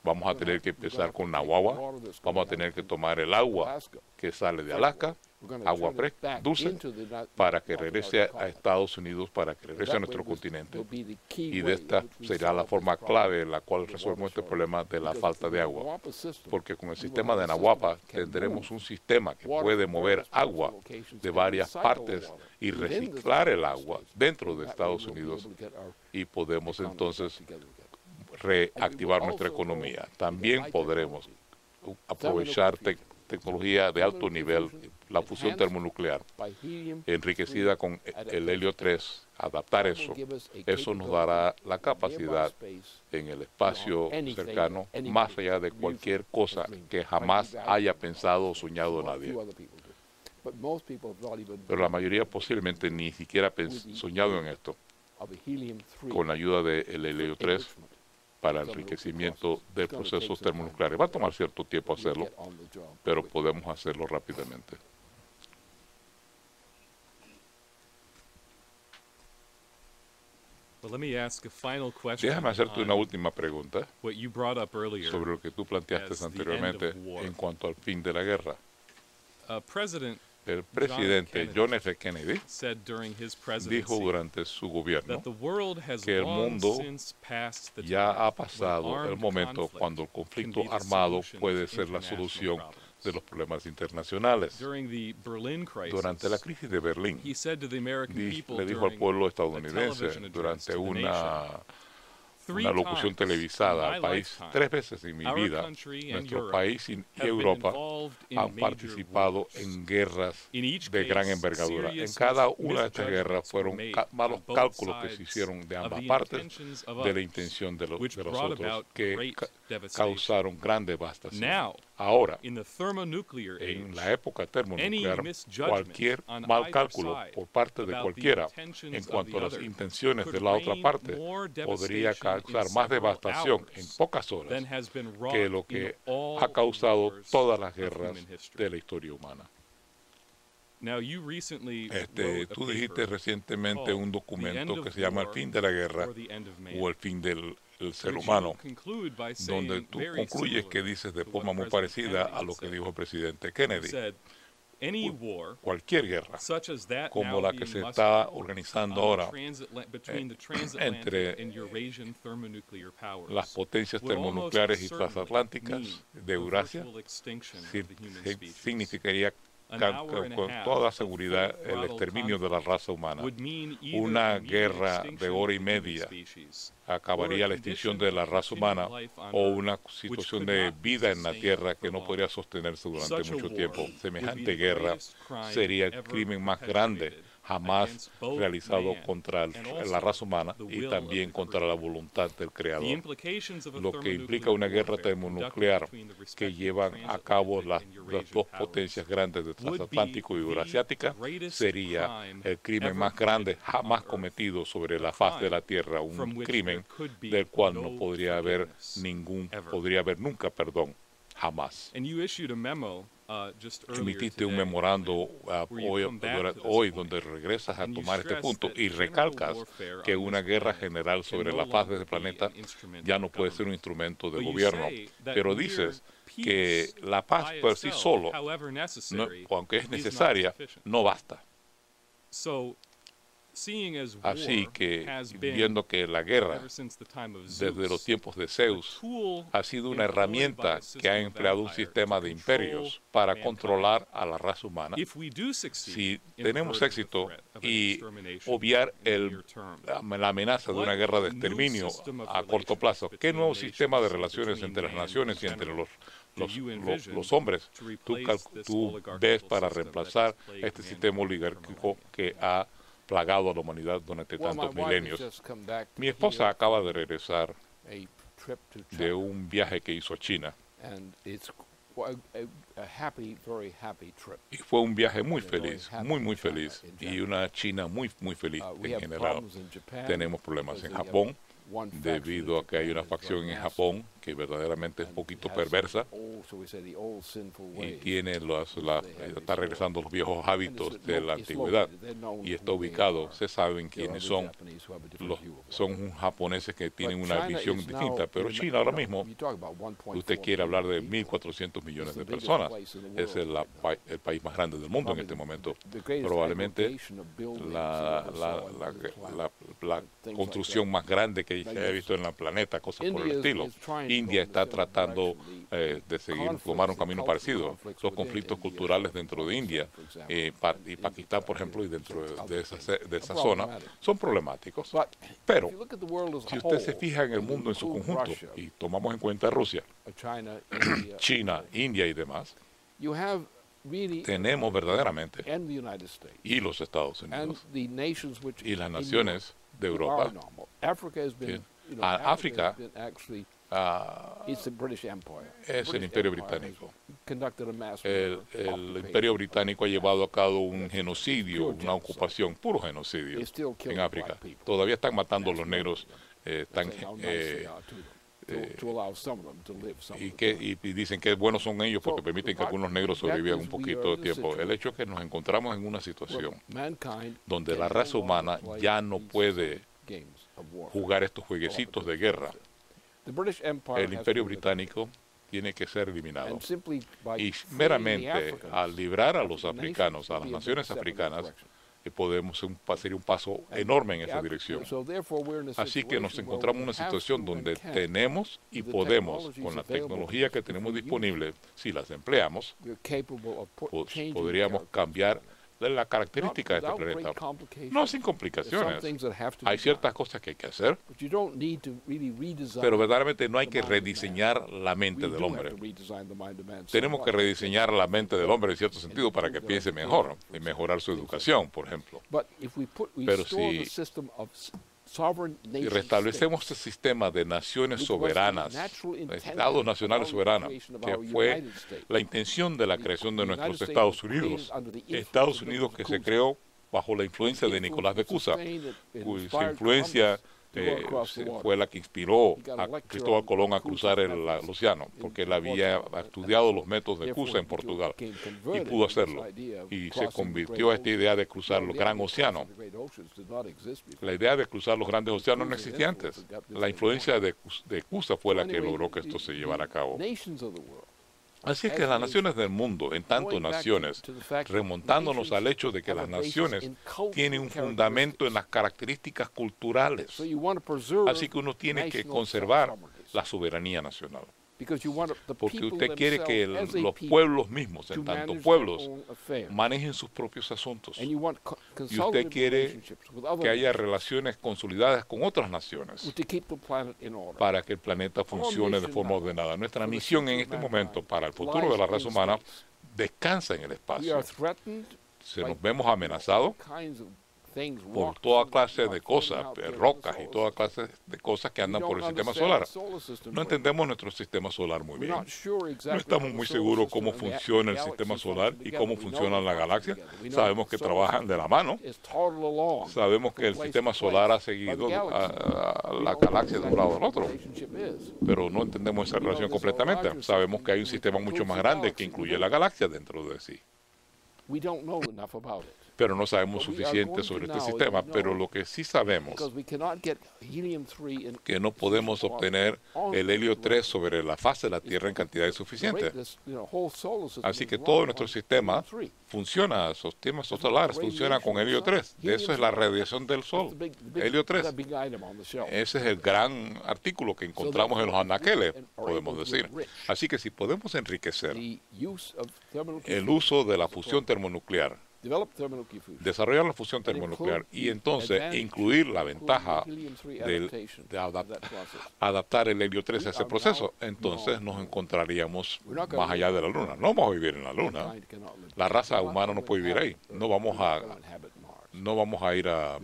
Vamos a tener que empezar con Nawawa, vamos a tener que tomar el agua que sale de Alaska, agua fresca, dulce, para que regrese a Estados Unidos, para que regrese a nuestro continente. Y de esta será la forma clave en la cual resolvemos este problema de la falta de agua. Porque con el sistema de Nahuapa tendremos un sistema que puede mover agua de varias partes y reciclar el agua dentro de Estados Unidos, y podemos entonces reactivar nuestra economía. También podremos aprovechar tecnología de alto nivel, la fusión termonuclear, enriquecida con el helio 3, adaptar eso nos dará la capacidad en el espacio cercano, más allá de cualquier cosa que jamás haya pensado o soñado nadie. Pero la mayoría posiblemente ni siquiera soñado en esto, con la ayuda del helio 3, para el enriquecimiento de procesos termonucleares. Va a tomar cierto tiempo hacerlo, pero podemos hacerlo rápidamente. Déjame hacerte una última pregunta sobre lo que tú planteaste anteriormente en cuanto al fin de la guerra. El presidente John F. Kennedy dijo durante su gobierno que el mundo ya ha pasado el momento cuando el conflicto armado puede ser la solución de los problemas internacionales. Durante la crisis de Berlín, le dijo al pueblo estadounidense durante una locución televisada al país: 3 veces en mi vida, nuestro país y Europa han participado en guerras de gran envergadura. En cada una de estas guerras fueron malos cálculos que se hicieron de ambas partes de la intención de los otros, que causaron gran devastación. Ahora, en la época termonuclear, cualquier mal cálculo por parte de cualquiera en cuanto a las intenciones de la otra parte podría causar más devastación en pocas horas que lo que ha causado todas las guerras de la historia humana. Tú dijiste recientemente un documento que se llama El fin de la guerra o El fin del ser humano, donde tú concluyes que dices de forma muy parecida a lo que dijo el presidente Kennedy: cualquier guerra, como la que se está organizando ahora entre las potencias termonucleares y transatlánticas de Eurasia, significaría con toda seguridad el exterminio de la raza humana. Una guerra de hora y media acabaría la extinción de la raza humana, o una situación de vida en la Tierra que no podría sostenerse durante mucho tiempo. Semejante guerra sería el crimen más grande jamás realizado contra la raza humana y también contra la voluntad del Creador. Lo que implica una guerra termonuclear que llevan a cabo las 2 potencias grandes de transatlántico y eurasiática sería el crimen más grande jamás cometido sobre la faz de la Tierra, un crimen del cual no podría haber nunca perdón, jamás. Emitiste un memorando hoy donde regresas a tomar este punto y recalcas que una guerra general sobre la faz de este planeta ya no puede ser un instrumento de gobierno, pero dices que la paz por sí solo, aunque es necesaria, no basta. Así que, viendo que la guerra, desde los tiempos de Zeus, ha sido una herramienta que ha empleado un sistema de imperios para controlar a la raza humana, si tenemos éxito y obviar la amenaza de una guerra de exterminio a corto plazo, ¿qué nuevo sistema de relaciones entre las naciones y entre los hombres tú ves para reemplazar este sistema oligárquico que ha plagado a la humanidad durante tantos milenios? Mi esposa acaba de regresar de un viaje que hizo a China, y fue un viaje muy feliz, muy feliz, y una China muy feliz en general. Tenemos problemas en Japón debido a que hay una facción en Japón que verdaderamente es un poquito perversa y tiene está regresando los viejos hábitos de la antigüedad y está ubicado, se saben quiénes son, son japoneses que tienen una visión distinta, pero China ahora mismo, usted quiere hablar de 1.400 millones de personas, es el país más grande del mundo en este momento. Probablemente la construcción más grande que se haya visto en el planeta, cosas por el estilo. India está tratando de tomar un camino parecido. Los conflictos culturales dentro de India y Pakistán, por ejemplo, y dentro de esa zona, son problemáticos. Pero si usted se fija en el mundo en su conjunto y tomamos en cuenta Rusia, China, India y demás, tenemos verdaderamente, y los Estados Unidos, y las naciones de Europa, África es el Imperio Británico. El Imperio Británico ha llevado a cabo un genocidio, una ocupación, puro genocidio en África. Todavía están matando a los negros, y dicen que buenos son ellos porque permiten que algunos negros sobrevivan un poquito de tiempo. El hecho es que nos encontramos en una situación donde la raza humana ya no puede jugar estos jueguecitos de guerra. El Imperio Británico tiene que ser eliminado. Y meramente al librar a los africanos, a las naciones africanas, sería un paso enorme en esa dirección. Así que nos encontramos en una situación donde tenemos y podemos, con la tecnología que tenemos disponible, si las empleamos, podríamos cambiar la característica de este planeta. No sin complicaciones. Hay ciertas cosas que hay que hacer, pero verdaderamente no hay que rediseñar la mente del hombre. Tenemos que rediseñar la mente del hombre en cierto sentido para que piense mejor, y mejorar su educación, por ejemplo. Pero si restablecemos el sistema de naciones soberanas, de estados nacionales soberanos, que fue la intención de la creación de nuestros Estados Unidos. Estados Unidos que se creó bajo la influencia de Nicolás de Cusa, cuya influencia fue la que inspiró a Cristóbal Colón a cruzar el océano, porque él había estudiado los métodos de Cusa en Portugal y pudo hacerlo. Y se convirtió a esta idea de cruzar el gran océano. La idea de cruzar los grandes océanos no existía antes. La influencia de Cusa fue la que logró que esto se llevara a cabo. Así es que las naciones del mundo, en tanto naciones, remontándonos al hecho de que las naciones tienen un fundamento en las características culturales. Así que uno tiene que conservar la soberanía nacional. Porque usted quiere que los pueblos mismos, en tanto pueblos, manejen sus propios asuntos. Y usted quiere que haya relaciones consolidadas con otras naciones para que el planeta funcione de forma ordenada. Nuestra misión en este momento para el futuro de la raza humana descansa en el espacio. Nos vemos amenazados por toda clase de cosas, rocas y toda clase de cosas que andan por el sistema solar. No entendemos nuestro sistema solar muy bien. No estamos muy seguros cómo funciona el sistema solar y cómo funciona la galaxia. Sabemos que trabajan de la mano. Sabemos que el sistema solar ha seguido a la galaxia de un lado al otro. Pero no entendemos esa relación completamente. Sabemos que hay un sistema mucho más grande que incluye la galaxia dentro de sí. Pero no sabemos suficiente sobre este sistema. Pero lo que sí sabemos que no podemos obtener el helio 3 sobre la faz de la Tierra en cantidades suficientes. Así que todo nuestro sistema funciona, los sistemas solares funcionan con helio 3. Eso es la radiación del Sol, helio 3. Ese es el gran artículo que encontramos en los anaqueles, podemos decir. Así que si podemos enriquecer el uso de la fusión termonuclear, desarrollar la fusión termonuclear y entonces incluir la ventaja de adaptar el helio 3 a ese proceso, entonces nos encontraríamos más allá de la Luna. No vamos a vivir en la Luna. La raza humana no puede vivir ahí. No vamos a ir a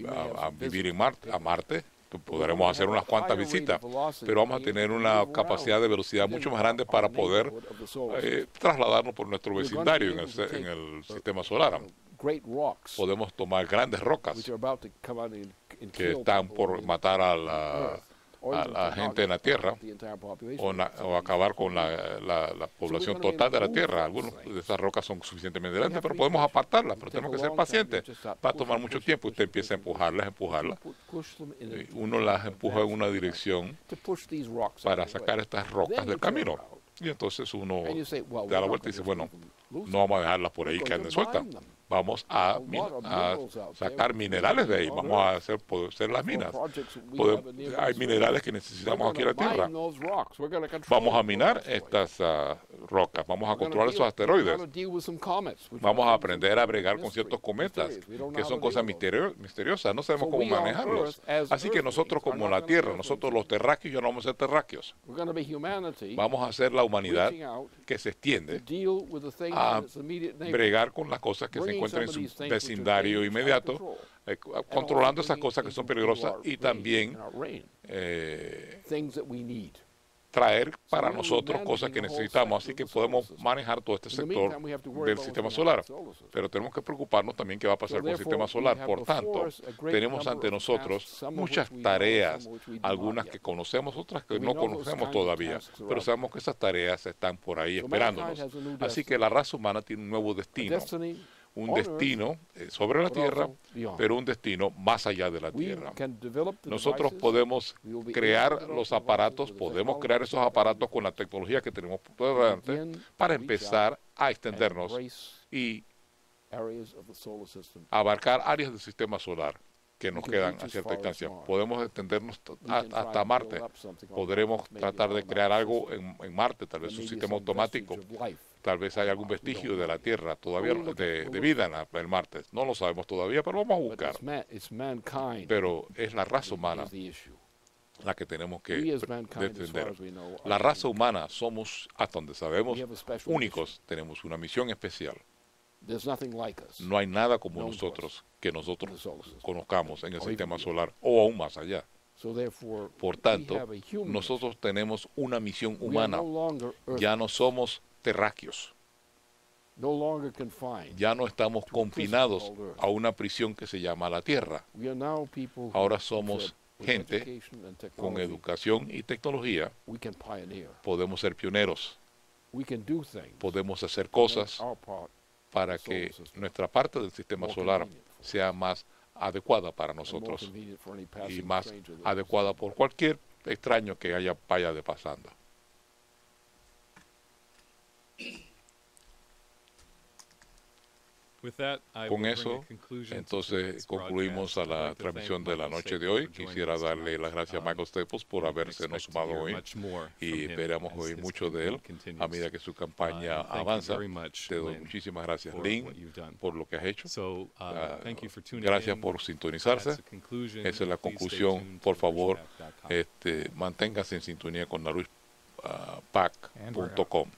vivir a Marte. Podremos hacer unas cuantas visitas, pero vamos a tener una capacidad de velocidad mucho más grande para poder trasladarnos por nuestro vecindario en el sistema solar. Podemos tomar grandes rocas que están por matar a a la gente en la Tierra o acabar con la población total de la Tierra. Algunas de esas rocas son suficientemente grandes, pero podemos apartarlas, pero tenemos que ser pacientes. Va a tomar mucho tiempo. Usted empieza a empujarlas. Uno las empuja en una dirección para sacar estas rocas del camino. Y entonces uno da la vuelta y dice, bueno, no vamos a dejarlas por ahí que anden sueltas. Vamos a sacar minerales de ahí, vamos a hacer las minas. Hay minerales que necesitamos aquí en la Tierra. Vamos a minar estas rocas, vamos a controlar esos asteroides. Vamos a aprender a bregar con ciertos cometas, que son cosas misteriosas, no sabemos cómo manejarlos. Así que nosotros como la Tierra, nosotros los terráqueos ya no vamos a ser terráqueos. Vamos a ser la humanidad que se extiende a bregar con las cosas que se encuentran en su vecindario inmediato, controlando esas cosas que son peligrosas y también traer para nosotros cosas que necesitamos, así que podemos manejar todo este sector del sistema solar. Pero tenemos que preocuparnos también qué va a pasar con el sistema solar. Por tanto, tenemos ante nosotros muchas tareas, algunas que conocemos, otras que no conocemos todavía, pero sabemos que esas tareas están por ahí esperándonos. Así que la raza humana tiene un nuevo destino. Un destino sobre la Tierra, pero un destino más allá de la Tierra. Nosotros podemos crear los aparatos, podemos crear esos aparatos con la tecnología que tenemos por delante para empezar a extendernos y abarcar áreas del sistema solar que nos quedan a cierta distancia. Podemos extendernos hasta Marte. Podremos tratar de crear algo en Marte, tal vez un sistema automático. Tal vez hay algún vestigio de la Tierra todavía de vida en Marte. No lo sabemos todavía, pero vamos a buscar. Pero es la raza humana la que tenemos que defender. La raza humana somos, hasta donde sabemos, únicos. Tenemos una misión especial. No hay nada como nosotros que nosotros conozcamos en el sistema solar o aún más allá. Por tanto, nosotros tenemos una misión humana. Ya no somos terráqueos. Ya no estamos confinados a una prisión que se llama la Tierra. Ahora somos gente con educación y tecnología. Podemos ser pioneros. Podemos hacer cosas para que nuestra parte del sistema solar sea más adecuada para nosotros y más adecuada por cualquier extraño que vaya de pasando. Con eso, entonces concluimos a la transmisión de la noche de hoy. Quisiera darle las gracias a Michael Staples por haberse sumado hoy y esperamos oír mucho de él a medida que su campaña avanza. Te doy muchísimas gracias, Lynn, por lo que has hecho. Gracias por sintonizarse. Esa es la conclusión. Por favor, manténgase en sintonía con narushpac.com.